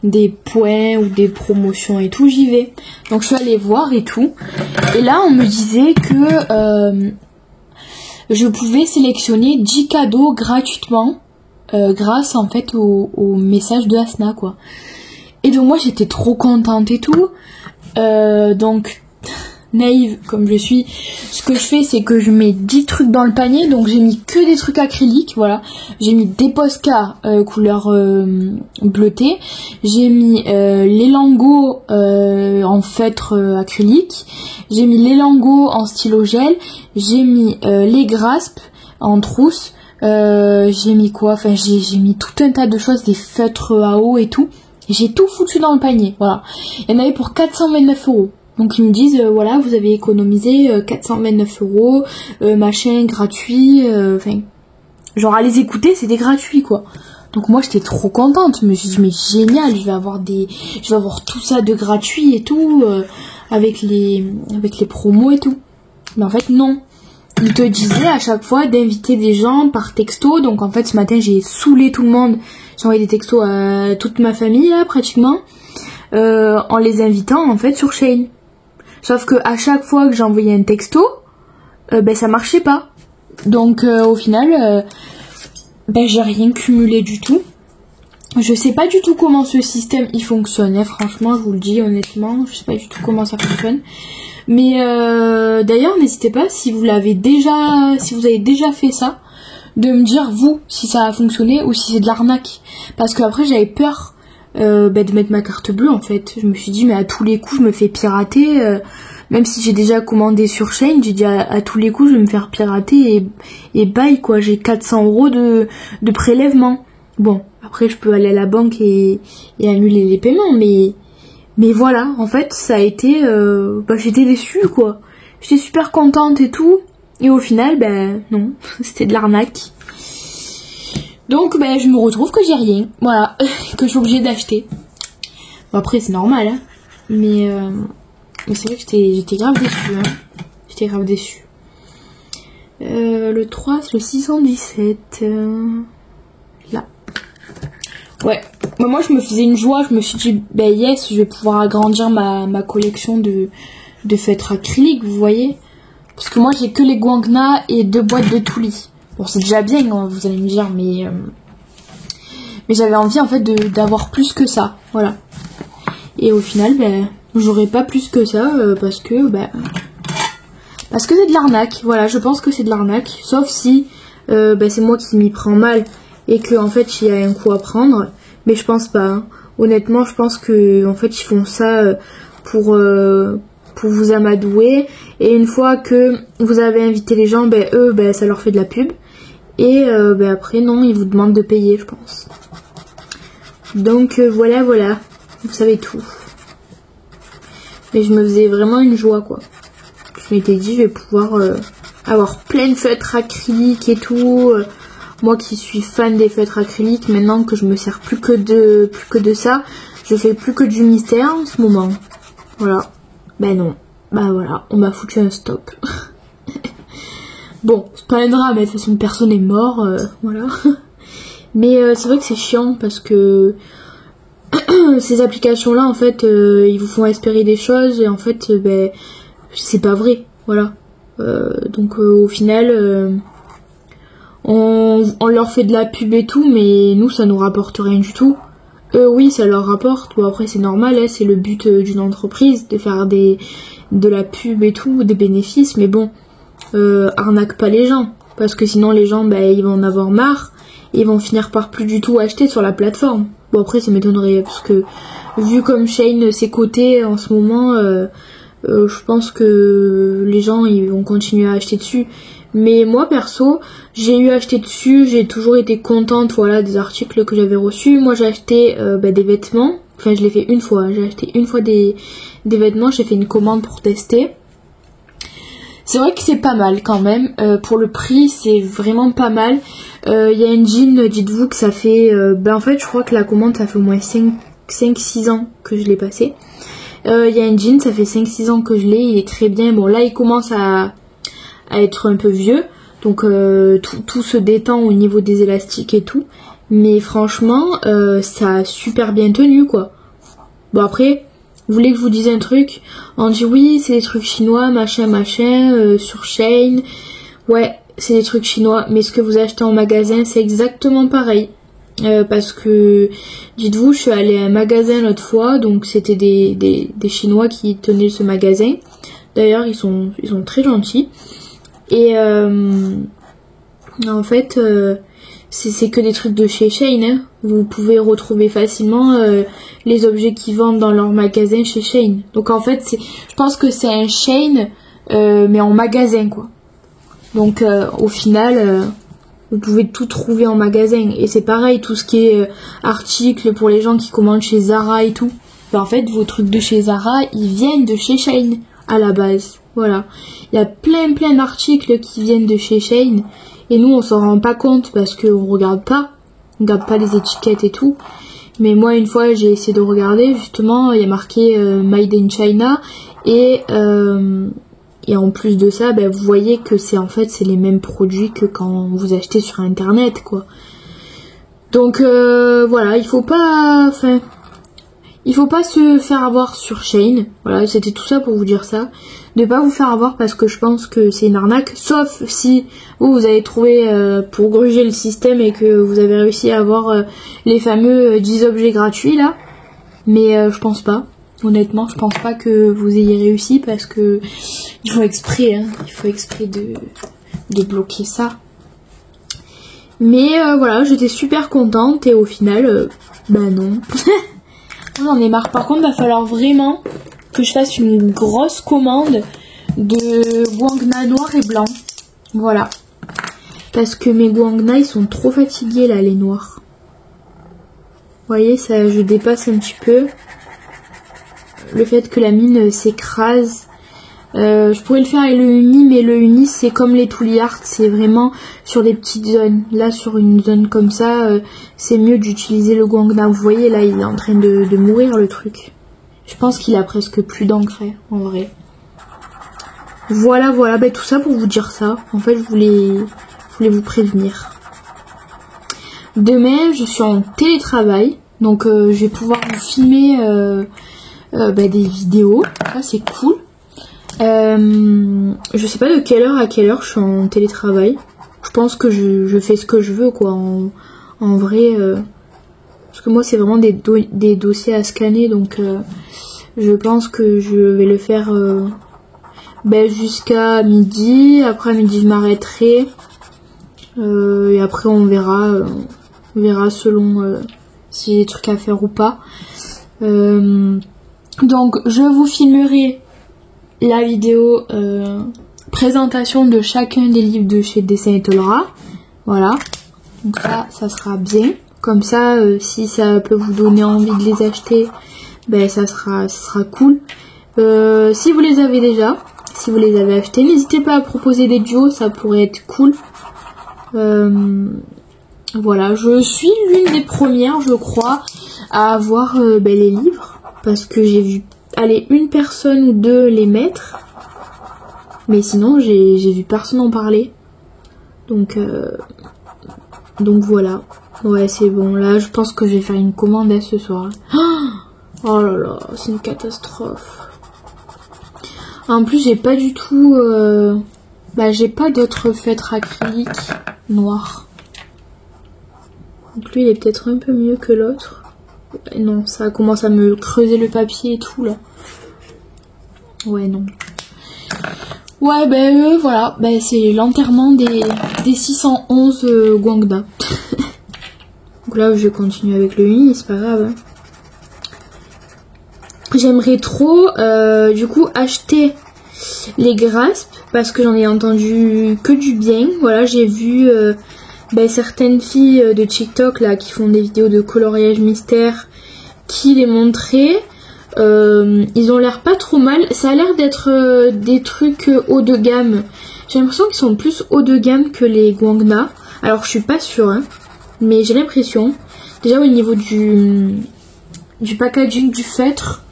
des points ou des promotions et tout, j'y vais. Donc je suis allée voir et tout. Et là on me disait que je pouvais sélectionner 10 cadeaux gratuitement grâce en fait au message de Asna quoi. Et donc moi j'étais trop contente et tout. Donc naïve comme je suis, ce que je fais c'est que je mets 10 trucs dans le panier. Donc j'ai mis que des trucs acryliques, voilà. J'ai mis des Posca couleur bleutée. J'ai mis les lingots en feutre acrylique. J'ai mis les lingots en stylo gel. J'ai mis les graspes en trousse. J'ai mis quoi, enfin j'ai mis tout un tas de choses, des feutres à eau et tout. J'ai tout foutu dans le panier, voilà. Il y en avait pour 429 €. Donc ils me disent voilà, vous avez économisé 429 €, machin gratuit, enfin genre à les écouter c'était gratuit quoi. Donc moi j'étais trop contente, je me suis dit mais génial, je vais avoir tout ça de gratuit et tout avec les promos et tout. Mais en fait non. Il te disait à chaque fois d'inviter des gens par texto. Donc en fait ce matin j'ai saoulé tout le monde. J'ai envoyé des textos à toute ma famille là pratiquement. En les invitant en fait sur Shane. Sauf que à chaque fois que j'envoyais un texto, ça marchait pas. Donc au final, j'ai rien cumulé du tout. Je sais pas du tout comment ce système il fonctionne. Franchement, je vous le dis honnêtement, je sais pas du tout comment ça fonctionne. Mais d'ailleurs, n'hésitez pas si vous avez déjà fait ça, de me dire vous si ça a fonctionné ou si c'est de l'arnaque. Parce que après j'avais peur de mettre ma carte bleue en fait. Je me suis dit mais à tous les coups je me fais pirater. même si j'ai déjà commandé sur Shein, j'ai dit à tous les coups je vais me faire pirater et bye quoi, j'ai 400 € de prélèvement. Bon, après je peux aller à la banque et annuler les paiements, mais voilà, en fait ça a été, j'étais déçue quoi. J'étais super contente et tout, et au final, non, c'était de l'arnaque. Donc je me retrouve que j'ai rien, voilà, que je suis obligée d'acheter. Bon, après c'est normal, hein, mais c'est vrai que j'étais grave déçue, hein. J'étais grave déçue. Le 3, c'est le 617, là. Ouais, moi je me faisais une joie, je me suis dit, yes, je vais pouvoir agrandir ma collection de feutres acryliques, vous voyez. Parce que moi j'ai que les Guangna et 2 boîtes de Tuli. Bon, c'est déjà bien, hein, vous allez me dire, mais j'avais envie en fait d'avoir plus que ça, voilà. Et au final, j'aurais pas plus que ça parce que c'est de l'arnaque, voilà, je pense que c'est de l'arnaque. Sauf si c'est moi qui m'y prends mal et que en fait il y a un coup à prendre, mais je pense pas, hein. Honnêtement, je pense que en fait ils font ça pour vous amadouer, et une fois que vous avez invité les gens, eux ça leur fait de la pub, et après non, ils vous demandent de payer, je pense. Donc voilà, vous savez tout. Mais je me faisais vraiment une joie quoi. Je m'étais dit je vais pouvoir avoir plein de feutres acryliques et tout. Moi qui suis fan des feutres acryliques, maintenant que je me sers plus que de ça, je fais plus que du mystère en ce moment. Voilà. Non. Voilà, on m'a foutu un stop. Bon, c'est pas un drame, de toute façon personne n'est mort, voilà. Mais c'est vrai que c'est chiant parce que ces applications là en fait ils vous font espérer des choses et en fait c'est pas vrai, voilà. Donc au final on leur fait de la pub et tout, mais nous ça nous rapporte rien du tout. Oui, ça leur rapporte. Bon, après c'est normal, hein, c'est le but d'une entreprise de faire de la pub et tout, des bénéfices, mais bon, arnaque pas les gens, parce que sinon les gens ils vont en avoir marre et ils vont finir par plus du tout acheter sur la plateforme. Bon, après ça m'étonnerait parce que vu comme Shein c'est coté en ce moment, je pense que les gens ils vont continuer à acheter dessus. Mais moi perso, j'ai eu acheté dessus, j'ai toujours été contente, voilà, des articles que j'avais reçus. Moi j'ai acheté des vêtements, enfin je l'ai fait une fois, j'ai acheté une fois des vêtements, j'ai fait une commande pour tester. C'est vrai que c'est pas mal quand même, pour le prix c'est vraiment pas mal. Il y a une jean, dites-vous que ça fait, en fait je crois que la commande ça fait au moins 5-6 ans que je l'ai passé. Il y a une jean, ça fait 5-6 ans que je l'ai, il est très bien. Bon là il commence à être un peu vieux, donc tout se détend au niveau des élastiques et tout, mais franchement ça a super bien tenu quoi. Bon après, vous voulez que je vous dise un truc, on dit oui c'est des trucs chinois machin sur Shein, ouais c'est des trucs chinois, mais ce que vous achetez en magasin c'est exactement pareil. Parce que dites-vous, je suis allée à un magasin l'autre fois, donc c'était des Chinois qui tenaient ce magasin. D'ailleurs ils sont très gentils. Et en fait c'est que des trucs de chez Shein, hein. Vous pouvez retrouver facilement les objets qu'ils vendent dans leur magasin chez Shein. Donc en fait je pense que c'est un Shein mais en magasin quoi. Donc au final vous pouvez tout trouver en magasin. Et c'est pareil, tout ce qui est articles pour les gens qui commandent chez Zara et tout, en fait vos trucs de chez Zara ils viennent de chez Shein à la base. Voilà, il y a plein d'articles qui viennent de chez Shein et nous on s'en rend pas compte parce qu'on regarde pas les étiquettes et tout. Mais moi une fois j'ai essayé de regarder, justement il y a marqué Made in China et en plus de ça vous voyez que c'est les mêmes produits que quand vous achetez sur internet quoi. Donc voilà, il faut pas se faire avoir sur Shein. Voilà, c'était tout ça pour vous dire ça. Ne pas vous faire avoir parce que je pense que c'est une arnaque. Sauf si vous avez trouvé pour gruger le système et que vous avez réussi à avoir les fameux 10 objets gratuits là. Mais je pense pas. Honnêtement, je pense pas que vous ayez réussi parce que il faut exprès, hein. Il faut exprès de bloquer ça. Mais voilà, j'étais super contente et au final, non. J'en ai marre. Par contre, va falloir vraiment que je fasse une grosse commande de guangna noir et blanc. Voilà. Parce que mes guangna, ils sont trop fatigués là, les noirs. Vous voyez, ça, je dépasse un petit peu. Le fait que la mine s'écrase. Je pourrais le faire avec le uni, mais le uni c'est comme les Tooly Art, c'est vraiment sur des petites zones. Là, sur une zone comme ça, c'est mieux d'utiliser le guangna. Vous voyez, là, il est en train de mourir le truc. Je pense qu'il a presque plus d'encre, en vrai. Voilà, voilà, ben, tout ça pour vous dire ça. En fait, je voulais vous prévenir. Demain, je suis en télétravail, donc je vais pouvoir vous filmer des vidéos. Ça, c'est cool. Je sais pas de quelle heure à quelle heure je suis en télétravail. Je pense que je fais ce que je veux, quoi. En vrai, parce que moi, c'est vraiment des dossiers à scanner, donc je pense que je vais le faire jusqu'à midi. Après, à midi, je m'arrêterai. Et après, on verra selon si j'ai des trucs à faire ou pas. Donc, je vous filmerai la vidéo présentation de chacun des livres de chez Dessin et Tolera. Voilà. Donc ça sera bien. Comme ça, si ça peut vous donner envie de les acheter, ben ça sera cool. Si vous les avez déjà, si vous les avez achetés, n'hésitez pas à proposer des duos, ça pourrait être cool. Voilà, je suis l'une des premières, je crois, à avoir les livres. Parce que j'ai vu une personne ou deux les mettre. Mais sinon, j'ai vu personne en parler. Donc voilà. Ouais, c'est bon. Là, je pense que je vais faire une commande dès ce soir. Oh là là, c'est une catastrophe. En plus, j'ai pas du tout... j'ai pas d'autres feutres acryliques noirs. Donc lui, il est peut-être un peu mieux que l'autre. Non, ça commence à me creuser le papier et tout, là. Ouais, non. Ouais, voilà. C'est l'enterrement des 611 guangna. Donc là, je vais continuer avec le uni, c'est pas grave. Hein. J'aimerais trop, du coup, acheter les graspes, parce que j'en ai entendu que du bien. Voilà, j'ai vu... certaines filles de TikTok là qui font des vidéos de coloriage mystère qui les montraient. Ils ont l'air pas trop mal. Ça a l'air d'être des trucs haut de gamme. J'ai l'impression qu'ils sont plus haut de gamme que les guangna. Alors je suis pas sûre, hein, mais j'ai l'impression. Déjà au niveau du packaging du feutre,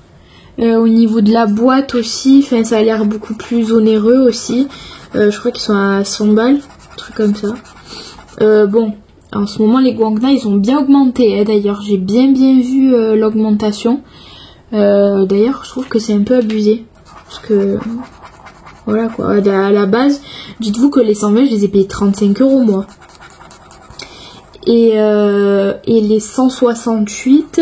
au niveau de la boîte aussi, ça a l'air beaucoup plus onéreux aussi. Je crois qu'ils sont à 100 balles, un truc comme ça. En ce moment les guangna ils ont bien augmenté, hein, d'ailleurs j'ai bien vu l'augmentation. D'ailleurs je trouve que c'est un peu abusé, parce que voilà quoi, à la base dites-vous que les 120 je les ai payés 35 € moi, et les 168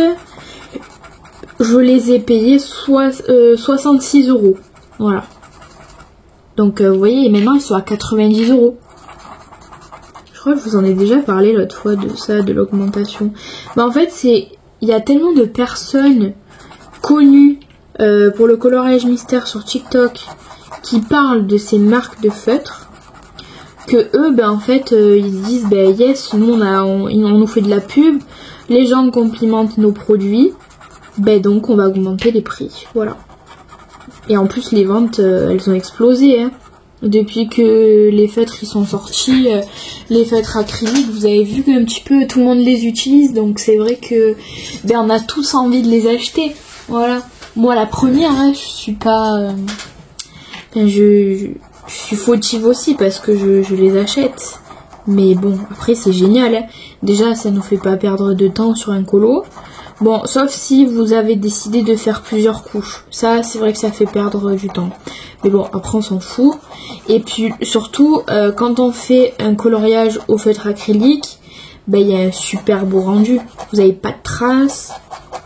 je les ai payés 66 €. Voilà, donc vous voyez, maintenant ils sont à 90 €. Je crois que je vous en ai déjà parlé l'autre fois de ça, de l'augmentation. En fait, il y a tellement de personnes connues pour le coloriage mystère sur TikTok qui parlent de ces marques de feutres que eux, en fait, ils se disent, yes, nous on nous fait de la pub, les gens complimentent nos produits, donc on va augmenter les prix. Voilà. Et en plus, les ventes, elles ont explosé, hein. Depuis que les feutres ils sont sortis, les feutres acryliques, vous avez vu qu'un petit peu tout le monde les utilise, donc c'est vrai que on a tous envie de les acheter. Voilà. Moi la première, hein, je suis pas, je suis fautive aussi parce que je les achète. Mais bon, après c'est génial, hein. Déjà ça nous fait pas perdre de temps sur un colo. Bon, sauf si vous avez décidé de faire plusieurs couches. Ça, c'est vrai que ça fait perdre du temps. Mais bon, après on s'en fout. Et puis surtout, quand on fait un coloriage au feutre acrylique, il y a un super beau rendu. Vous n'avez pas de traces,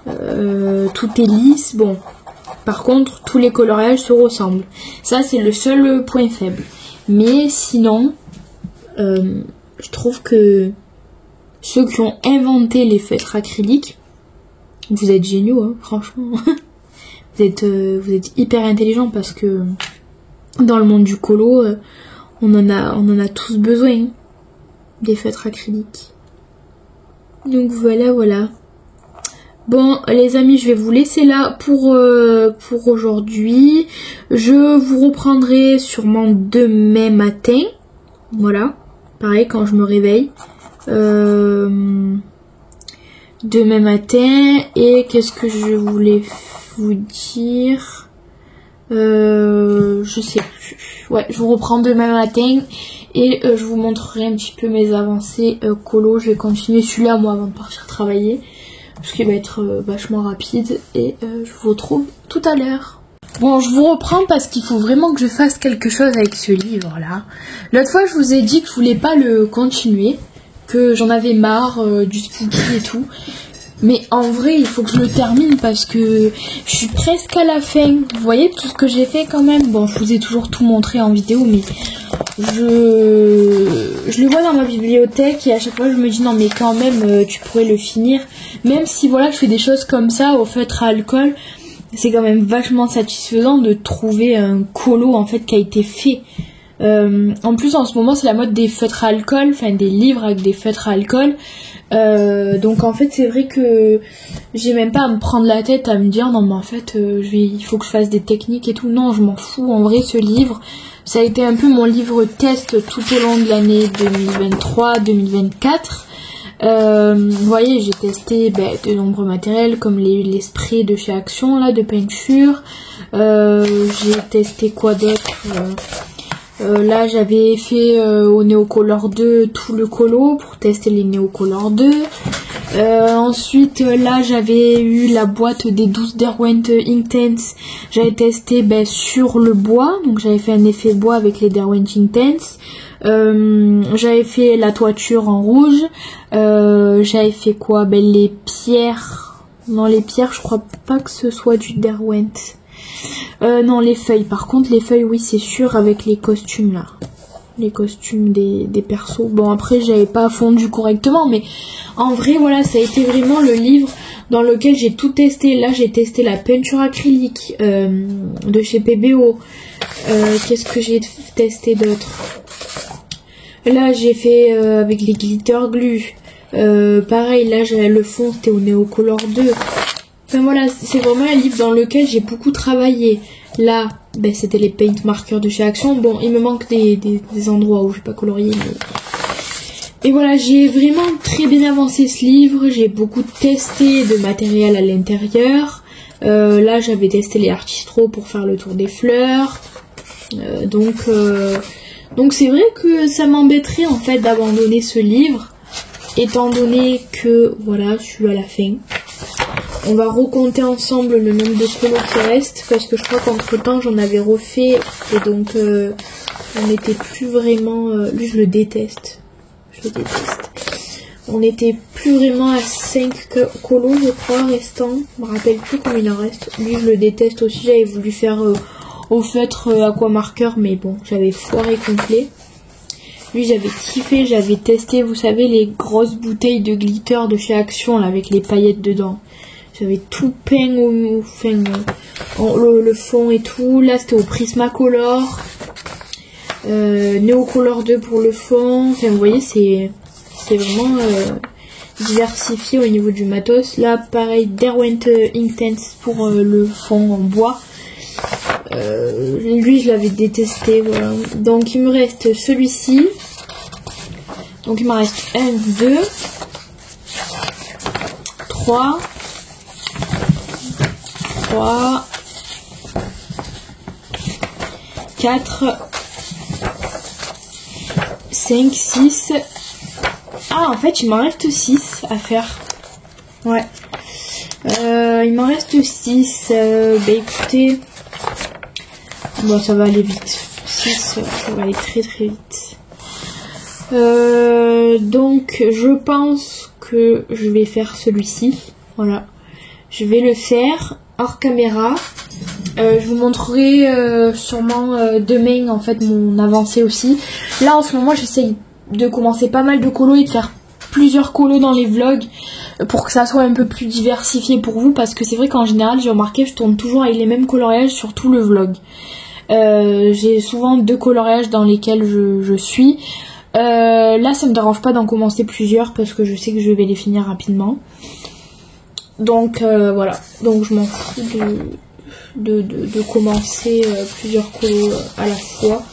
tout est lisse. Bon, par contre, tous les coloriages se ressemblent. Ça, c'est le seul point faible. Mais sinon, je trouve que ceux qui ont inventé les feutres acryliques, vous êtes géniaux, hein, franchement. vous êtes hyper intelligent parce que dans le monde du colo, on en a tous besoin, hein, des feutres acryliques. Donc voilà. Bon les amis, je vais vous laisser là pour aujourd'hui. Je vous reprendrai sûrement demain matin. Voilà, pareil quand je me réveille. Demain matin. Et qu'est-ce que je voulais vous dire, je sais plus. Ouais, je vous reprends demain matin et je vous montrerai un petit peu mes avancées colo. Je vais continuer celui-là moi avant de partir travailler, parce qu'il va être vachement rapide. Et je vous retrouve tout à l'heure. Bon, je vous reprends parce qu'il faut vraiment que je fasse quelque chose avec ce livre là. L'autre fois je vous ai dit que je voulais pas le continuer, que j'en avais marre du spooky et tout. Mais en vrai il faut que je le termine parce que je suis presque à la fin. Vous voyez tout ce que j'ai fait quand même. Bon, je vous ai toujours tout montré en vidéo, mais je le vois dans ma bibliothèque et à chaque fois je me dis non mais quand même tu pourrais le finir. Même si voilà je fais des choses comme ça au feutre à alcool, c'est quand même vachement satisfaisant de trouver un colo en fait qui a été fait. En plus en ce moment c'est la mode des feutres à alcool, enfin des livres avec des feutres à alcool. Donc en fait c'est vrai que j'ai même pas à me prendre la tête à me dire non mais en fait il faut que je fasse des techniques et tout. Non, je m'en fous. En vrai ce livre ça a été un peu mon livre test tout au long de l'année 2023-2024. Vous voyez, j'ai testé de nombreux matériels comme les sprays de chez Action là, de peinture. J'ai testé quoi d'autre. Là j'avais fait au Neocolor 2 tout le colo pour tester les Neocolor 2. Ensuite là j'avais eu la boîte des 12 Derwent Inktense. J'avais testé sur le bois, donc j'avais fait un effet bois avec les Derwent Inktense. J'avais fait la toiture en rouge. J'avais fait quoi, les pierres. Non, les pierres je crois pas que ce soit du Derwent. Non, les feuilles, par contre les feuilles oui c'est sûr, avec les costumes là, les costumes des persos. Bon après j'avais pas fondu correctement, mais en vrai voilà ça a été vraiment le livre dans lequel j'ai tout testé. Là j'ai testé la peinture acrylique de chez PBO. Qu'est-ce que j'ai testé d'autre? Là j'ai fait avec les glitter glue. Pareil là j'avais le fond, c'était au Neocolor 2. Enfin voilà, c'est vraiment un livre dans lequel j'ai beaucoup travaillé. Là, c'était les paint markers de chez Action. Bon, il me manque des endroits où j'ai pas colorié. Mais... Et voilà, j'ai vraiment très bien avancé ce livre. J'ai beaucoup testé de matériel à l'intérieur. Là, j'avais testé les Artistro pour faire le tour des fleurs. Donc c'est vrai que ça m'embêterait en fait d'abandonner ce livre, étant donné que voilà, je suis à la fin. On va recompter ensemble le nombre de colos qui restent, parce que je crois qu'entre temps j'en avais refait et donc on n'était plus vraiment... lui je le déteste. On n'était plus vraiment à 5 colos je crois restants. Je me rappelle plus combien il en reste. Lui je le déteste aussi, j'avais voulu faire au feutre aquamarqueur mais bon j'avais foiré complet. Lui j'avais kiffé, j'avais testé vous savez les grosses bouteilles de glitter de chez Action là, avec les paillettes dedans. J'avais tout peint le fond et tout. Là c'était au Prismacolor. Neocolor 2 pour le fond. Enfin vous voyez c'est vraiment diversifié au niveau du matos. Là pareil Derwent Inktense pour le fond en bois. Lui je l'avais détesté, voilà. Donc il me reste celui-ci. Donc il m'en reste 1, 2, 3, 4, 5, 6. Ah en fait il m'en reste 6 à faire. Ouais. Il m'en reste 6. Écoutez. Bon ça va aller vite. 6 ça va aller très très vite. Donc je pense que je vais faire celui-ci. Voilà. Je vais le faire hors caméra. Je vous montrerai sûrement demain en fait mon avancée aussi. Là en ce moment j'essaye de commencer pas mal de colos et de faire plusieurs colos dans les vlogs. pour que ça soit un peu plus diversifié pour vous, parce que c'est vrai qu'en général j'ai remarqué je tourne toujours avec les mêmes coloriages sur tout le vlog. J'ai souvent 2 coloriages dans lesquels je suis. Là ça me dérange pas d'en commencer plusieurs parce que je sais que je vais les finir rapidement. Donc voilà, donc je m'en fous de commencer plusieurs colos à la fois.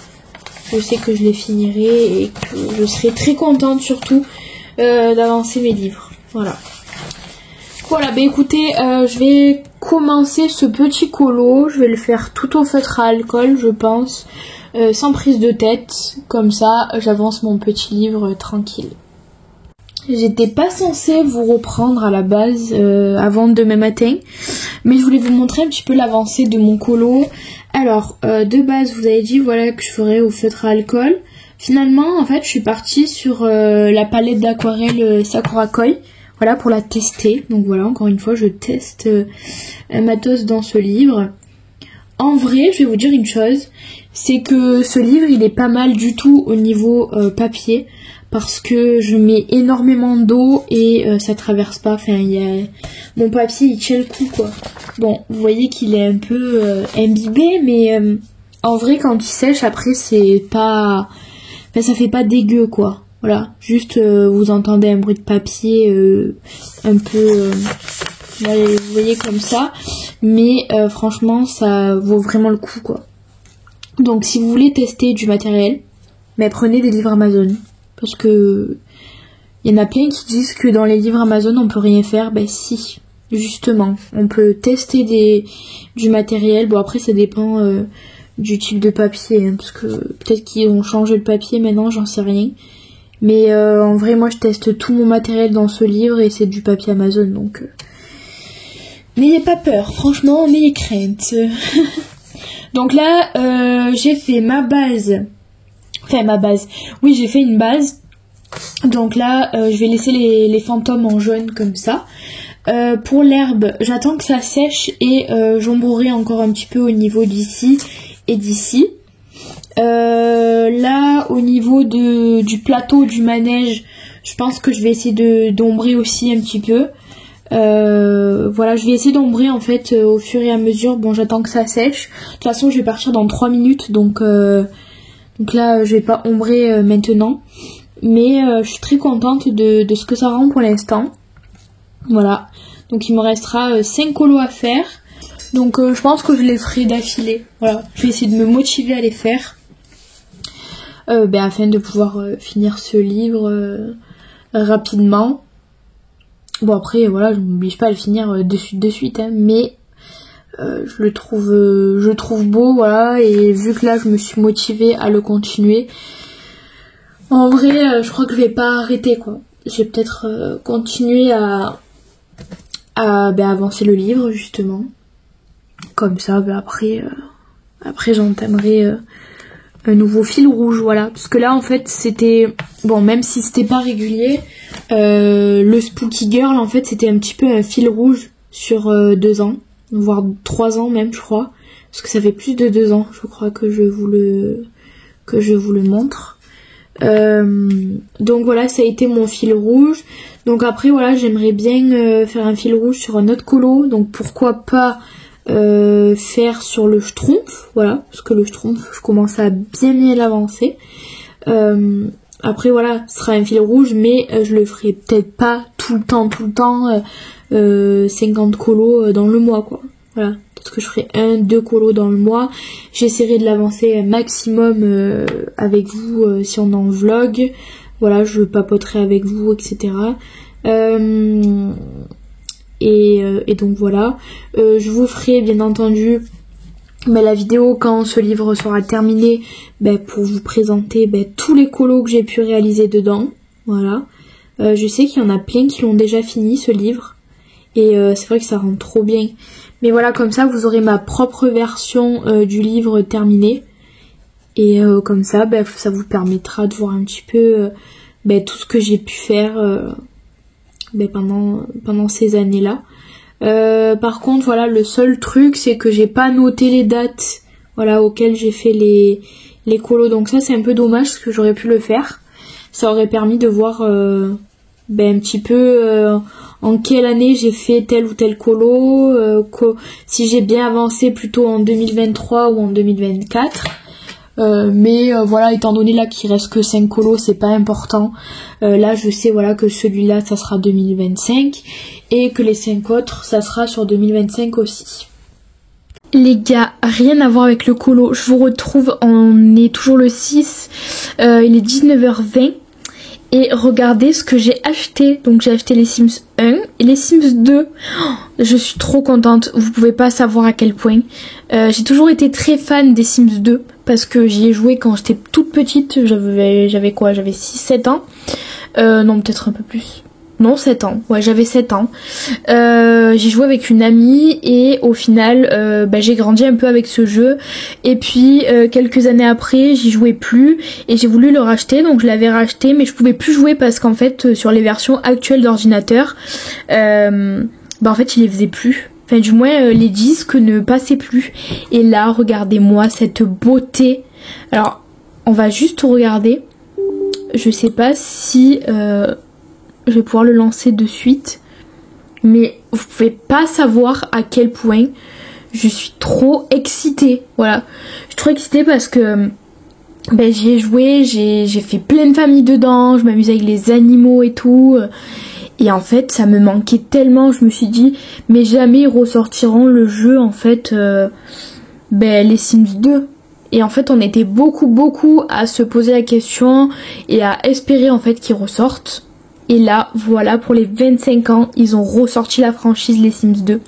Je sais que je les finirai et que je serai très contente surtout d'avancer mes livres. Voilà. Voilà, bah écoutez, je vais commencer ce petit colo. Je vais le faire tout au feutre à alcool, je pense, sans prise de tête. Comme ça, j'avance mon petit livre tranquille. J'étais pas censée vous reprendre à la base avant demain matin, mais je voulais vous montrer un petit peu l'avancée de mon colo. Alors, de base, vous avez dit voilà que je ferais au feutre à alcool. Finalement, en fait, je suis partie sur la palette d'aquarelle Sakura Koi, voilà, pour la tester. Donc voilà, encore une fois, je teste un matos dans ce livre. En vrai, je vais vous dire une chose, c'est que ce livre, il est pas mal du tout au niveau papier, parce que je mets énormément d'eau et ça traverse pas. Enfin, mon papier, il tient le coup, quoi. Bon, vous voyez qu'il est un peu imbibé, mais en vrai, quand il sèche, après, c'est pas... Enfin, ça fait pas dégueu, quoi. Voilà, juste vous entendez un bruit de papier un peu... vous voyez comme ça. Mais franchement, ça vaut vraiment le coup, quoi. Donc, si vous voulez tester du matériel, mais prenez des livres Amazon. Parce que il y en a plein qui disent que dans les livres Amazon on peut rien faire. Ben si, justement, on peut tester du matériel. Bon après ça dépend du type de papier, hein, parce que peut-être qu'ils ont changé le papier maintenant, j'en sais rien. Mais en vrai moi je teste tout mon matériel dans ce livre et c'est du papier Amazon, donc n'ayez pas peur, franchement, n'ayez crainte. Donc là j'ai fait ma base. Enfin ma base, oui j'ai fait une base, donc là je vais laisser les fantômes en jaune comme ça. Pour l'herbe, j'attends que ça sèche et j'ombrerai encore un petit peu au niveau d'ici et d'ici. Là au niveau du plateau du manège, je pense que je vais essayer d'ombrer aussi un petit peu. Voilà, je vais essayer d'ombrer en fait au fur et à mesure. Bon, j'attends que ça sèche. De toute façon je vais partir dans 3 minutes, donc là, je vais pas ombrer maintenant. Mais je suis très contente de ce que ça rend pour l'instant. Voilà. Donc il me restera 5 colos à faire. Donc je pense que je les ferai d'affilée. Voilà. Je vais essayer de me motiver à les faire. Afin de pouvoir finir ce livre rapidement. Bon après, voilà, je ne m'oblige pas à le finir de suite. Hein, mais... je le trouve beau, voilà, et vu que là je me suis motivée à le continuer, en vrai je crois que je vais pas arrêter, quoi. Je vais peut-être continuer à avancer le livre justement, comme ça après j'entamerai un nouveau fil rouge, voilà, parce que là en fait c'était, bon, même si c'était pas régulier, le Spooky Girl en fait c'était un petit peu un fil rouge sur 2 ans, voire 3 ans même, je crois, parce que ça fait plus de 2 ans, je crois, que je vous le montre. Donc voilà, ça a été mon fil rouge. Donc après voilà, j'aimerais bien faire un fil rouge sur un autre colo, donc pourquoi pas faire sur le Schtroumpf, voilà, parce que le Schtroumpf je commence à bien l'avancer. Après voilà, ce sera un fil rouge, mais je le ferai peut-être pas tout le temps 50 colos dans le mois, quoi. Voilà, peut-être que je ferai 1-2 colos dans le mois. J'essaierai de l'avancer un maximum avec vous si on est en vlog. Voilà, je papoterai avec vous, etc. Et donc voilà, je vous ferai bien entendu la vidéo quand ce livre sera terminé, pour vous présenter tous les colos que j'ai pu réaliser dedans. Voilà, je sais qu'il y en a plein qui l'ont déjà fini ce livre, et c'est vrai que ça rend trop bien. Mais voilà, comme ça vous aurez ma propre version du livre terminé, et comme ça ça vous permettra de voir un petit peu tout ce que j'ai pu faire pendant ces années là. Par contre voilà, le seul truc c'est que j'ai pas noté les dates, voilà, auxquelles j'ai fait les colos, donc ça c'est un peu dommage parce que j'aurais pu le faire. Ça aurait permis de voir un petit peu en quelle année j'ai fait tel ou tel colo, si j'ai bien avancé plutôt en 2023 ou en 2024. Mais voilà, étant donné là qu'il reste que 5 colos, c'est pas important. Là je sais voilà que celui-là ça sera 2025 et que les 5 autres ça sera sur 2025 aussi. Les gars, rien à voir avec le colo, je vous retrouve, on est toujours le 6, il est 19h20 et regardez ce que j'ai acheté. Donc j'ai acheté les Sims 1 et les Sims 2. Oh, je suis trop contente, vous pouvez pas savoir à quel point. J'ai toujours été très fan des Sims 2 parce que j'y ai joué quand j'étais toute petite, j'avais quoi, j'avais 6-7 ans. Non, peut-être un peu plus. Non, 7 ans. Ouais, j'avais 7 ans. J'ai joué avec une amie et au final, j'ai grandi un peu avec ce jeu. Et puis, quelques années après, j'y jouais plus et j'ai voulu le racheter. Donc, je l'avais racheté, mais je pouvais plus jouer parce qu'en fait, sur les versions actuelles d'ordinateur, en fait, il les faisait plus. Enfin, du moins, les disques ne passaient plus. Et là, regardez-moi cette beauté. Alors, on va juste regarder. Je sais pas si... je vais pouvoir le lancer de suite. Mais vous pouvez pas savoir à quel point je suis trop excitée. Voilà. Je suis trop excitée parce que j'y ai joué, j'ai fait plein de familles dedans, je m'amusais avec les animaux et tout. Et en fait, ça me manquait tellement, je me suis dit, mais jamais ils ressortiront le jeu, en fait, les Sims 2. Et en fait, on était beaucoup à se poser la question et à espérer en fait qu'ils ressortent. Et là, voilà, pour les 25 ans, ils ont ressorti la franchise les Sims 2.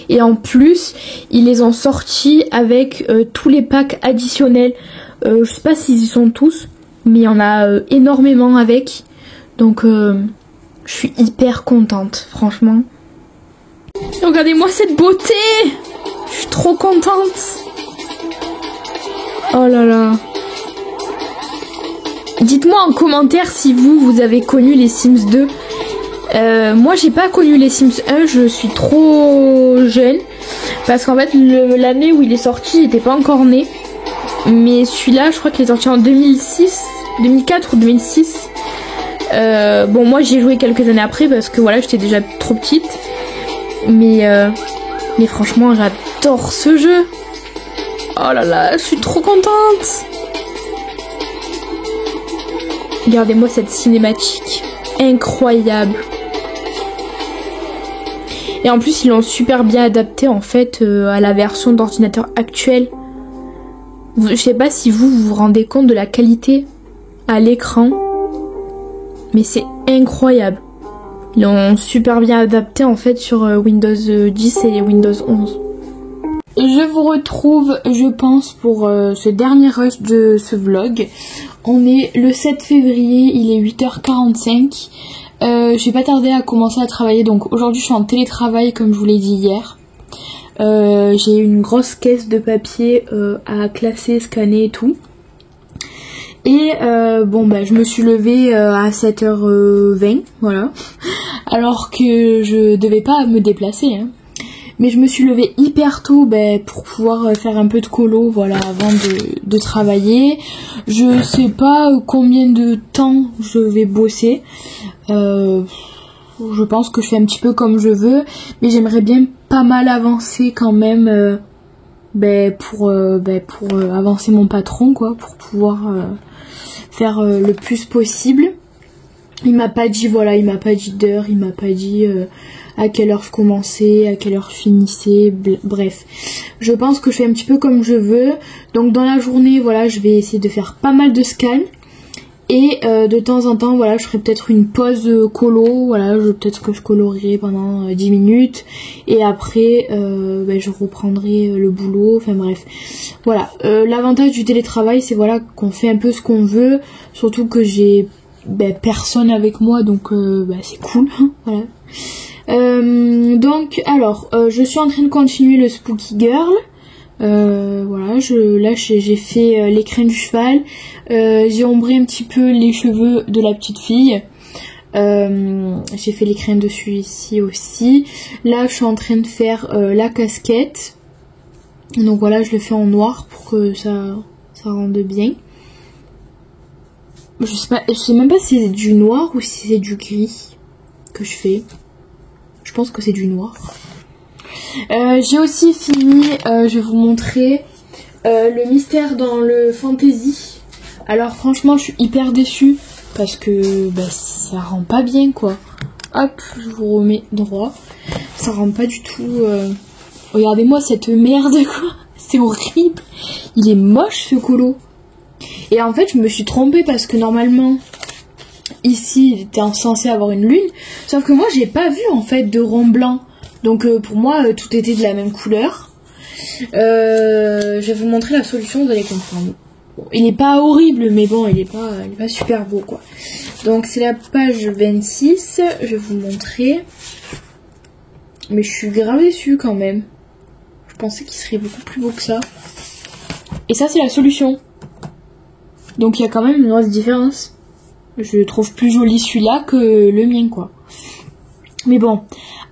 Et en plus, ils les ont sortis avec tous les packs additionnels. Je sais pas s'ils y sont tous, mais il y en a énormément avec. Donc, je suis hyper contente, franchement. Regardez-moi cette beauté! Je suis trop contente! Oh là là! Dites-moi en commentaire si vous avez connu les Sims 2. Moi j'ai pas connu les Sims 1, je suis trop jeune. Parce qu'en fait l'année où il est sorti, j'étais pas encore née. Mais celui-là, je crois qu'il est sorti en 2004 ou 2006. Moi j'ai joué quelques années après parce que voilà, j'étais déjà trop petite. Mais franchement, j'adore ce jeu. Oh là là, je suis trop contente. Regardez-moi cette cinématique, incroyable. Et en plus, ils l'ont super bien adapté en fait à la version d'ordinateur actuelle. Je sais pas si vous vous rendez compte de la qualité à l'écran, mais c'est incroyable. Ils l'ont super bien adapté en fait sur Windows 10 et Windows 11. Je vous retrouve, je pense, pour ce dernier rush de ce vlog. On est le 7 février, il est 8h45. J'ai pas tardé à commencer à travailler, donc aujourd'hui je suis en télétravail comme je vous l'ai dit hier. J'ai une grosse caisse de papier à classer, scanner et tout. Et je me suis levée à 7h20, voilà. Alors que je devais pas me déplacer, hein. Mais je me suis levée hyper tôt pour pouvoir faire un peu de colo, voilà, avant de travailler. Je sais pas combien de temps je vais bosser. Je pense que je fais un petit peu comme je veux, mais j'aimerais bien pas mal avancer quand même pour avancer mon patron, quoi, pour pouvoir faire le plus possible. Il m'a pas dit, voilà, il m'a pas dit d'heure, il m'a pas dit à quelle heure je commençais, à quelle heure je finissais, bref. Je pense que je fais un petit peu comme je veux. Donc dans la journée, voilà, je vais essayer de faire pas mal de scans. Et de temps en temps, voilà, je ferai peut-être une pause colo, voilà, peut-être que je colorerai pendant 10 minutes. Et après, je reprendrai le boulot, enfin bref. Voilà, l'avantage du télétravail, c'est voilà qu'on fait un peu ce qu'on veut. Surtout que j'ai personne avec moi, donc c'est cool, hein, voilà. Je suis en train de continuer le Spooky Girl. Voilà, j'ai fait les crins du cheval. J'ai ombré un petit peu les cheveux de la petite fille. J'ai fait les crins dessus ici aussi. Là, je suis en train de faire la casquette. Donc voilà, je le fais en noir pour que ça rende bien. Je sais même pas si c'est du noir ou si c'est du gris que je fais. Je pense que c'est du noir. J'ai aussi fini, je vais vous montrer le mystère dans le fantasy. Alors franchement je suis hyper déçue parce que bah, ça rend pas bien quoi. Hop, je vous remets droit. Ça rend pas du tout... Regardez-moi cette merde quoi. C'est horrible. Il est moche ce colo. Et en fait je me suis trompée parce que normalement ici il était censé avoir une lune. Sauf que moi j'ai pas vu en fait de rond blanc. Donc pour moi tout était de la même couleur. Je vais vous montrer la solution, vous allez comprendre. Bon, il n'est pas horrible mais bon il est pas super beau quoi. Donc c'est la page 26, je vais vous montrer. Mais je suis grave déçue quand même. Je pensais qu'il serait beaucoup plus beau que ça. Et ça c'est la solution. Donc il y a quand même une grosse différence. Je trouve plus joli celui-là que le mien quoi. Mais bon,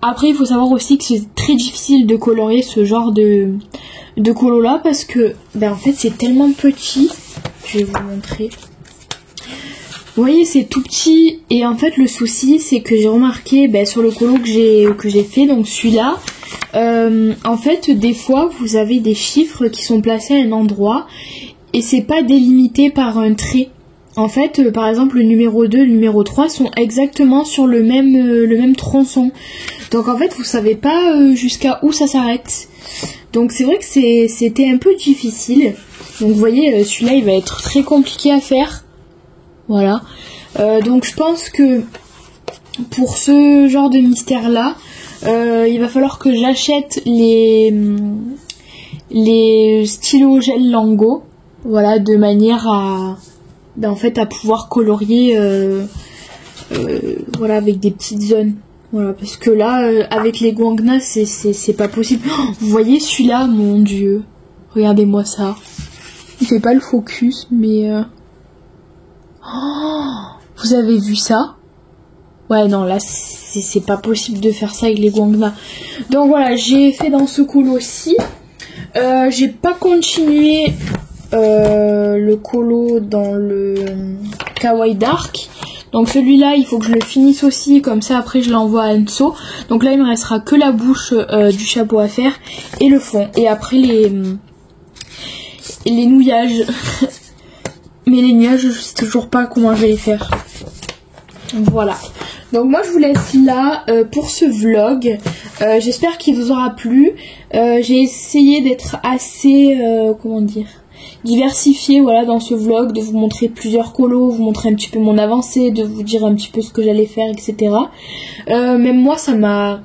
après il faut savoir aussi que c'est très difficile de colorier ce genre de colo là parce que ben en fait c'est tellement petit. Je vais vous montrer. Vous voyez c'est tout petit et en fait le souci c'est que j'ai remarqué ben, sur le colo que j'ai fait, donc celui-là, en fait des fois vous avez des chiffres qui sont placés à un endroit et c'est pas délimité par un trait. En fait, par exemple, le numéro 2 et le numéro 3 sont exactement sur le même tronçon. Donc en fait, vous savez pas jusqu'à où ça s'arrête. Donc c'est vrai que c'était un peu difficile. Donc vous voyez, celui-là, il va être très compliqué à faire. Voilà. Donc je pense que pour ce genre de mystère-là, il va falloir que j'achète les stylos gel Lango. Voilà, de manière à... Ben, en fait à pouvoir colorier voilà avec des petites zones, voilà parce que là avec les Guangna c'est pas possible. Oh, vous voyez celui-là, mon dieu, regardez-moi ça, il fait pas le focus mais oh, vous avez vu ça? Ouais non là c'est pas possible de faire ça avec les Guangna. Donc voilà, j'ai fait dans ce colo aussi. J'ai pas continué le colo dans le Kawaii Dark. Donc celui-là il faut que je le finisse aussi, comme ça après je l'envoie à Enso. Donc là il me restera que la bouche du chapeau à faire et le fond. Et après les nouillages. Mais les nuages je sais toujours pas comment je vais les faire. Voilà. Donc moi je vous laisse là pour ce vlog. J'espère qu'il vous aura plu. J'ai essayé d'être assez comment dire, diversifié voilà dans ce vlog, de vous montrer plusieurs colos, vous montrer un petit peu mon avancée, de vous dire un petit peu ce que j'allais faire, etc. Même moi ça m'a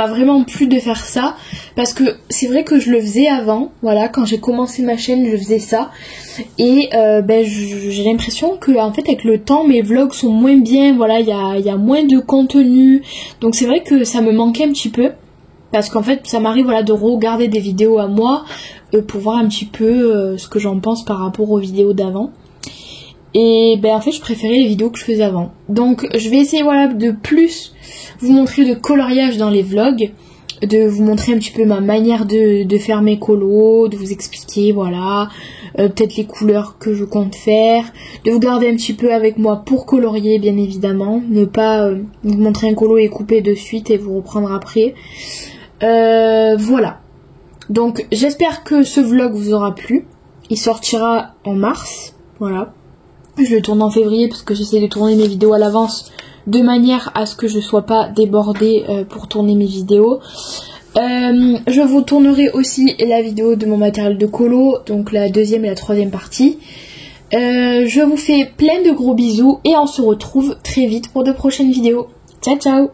vraiment plu de faire ça parce que c'est vrai que je le faisais avant, voilà, quand j'ai commencé ma chaîne je faisais ça et ben j'ai l'impression que en fait avec le temps mes vlogs sont moins bien, voilà, il y a moins de contenu, donc c'est vrai que ça me manquait un petit peu parce qu'en fait ça m'arrive voilà de regarder des vidéos à moi pour voir un petit peu ce que j'en pense par rapport aux vidéos d'avant. Et ben en fait je préférais les vidéos que je faisais avant. Donc je vais essayer voilà de plus vous montrer de coloriage dans les vlogs, de vous montrer un petit peu ma manière de faire mes colos, de vous expliquer voilà peut-être les couleurs que je compte faire, de vous garder un petit peu avec moi pour colorier bien évidemment, ne pas vous montrer un colo et couper de suite et vous reprendre après. Voilà. Donc j'espère que ce vlog vous aura plu. Il sortira en mars, voilà. Je le tourne en février parce que j'essaie de tourner mes vidéos à l'avance de manière à ce que je sois pas débordée pour tourner mes vidéos. Je vous tournerai aussi la vidéo de mon matériel de colo, donc la deuxième et la troisième partie. Je vous fais plein de gros bisous et on se retrouve très vite pour de prochaines vidéos. Ciao ciao!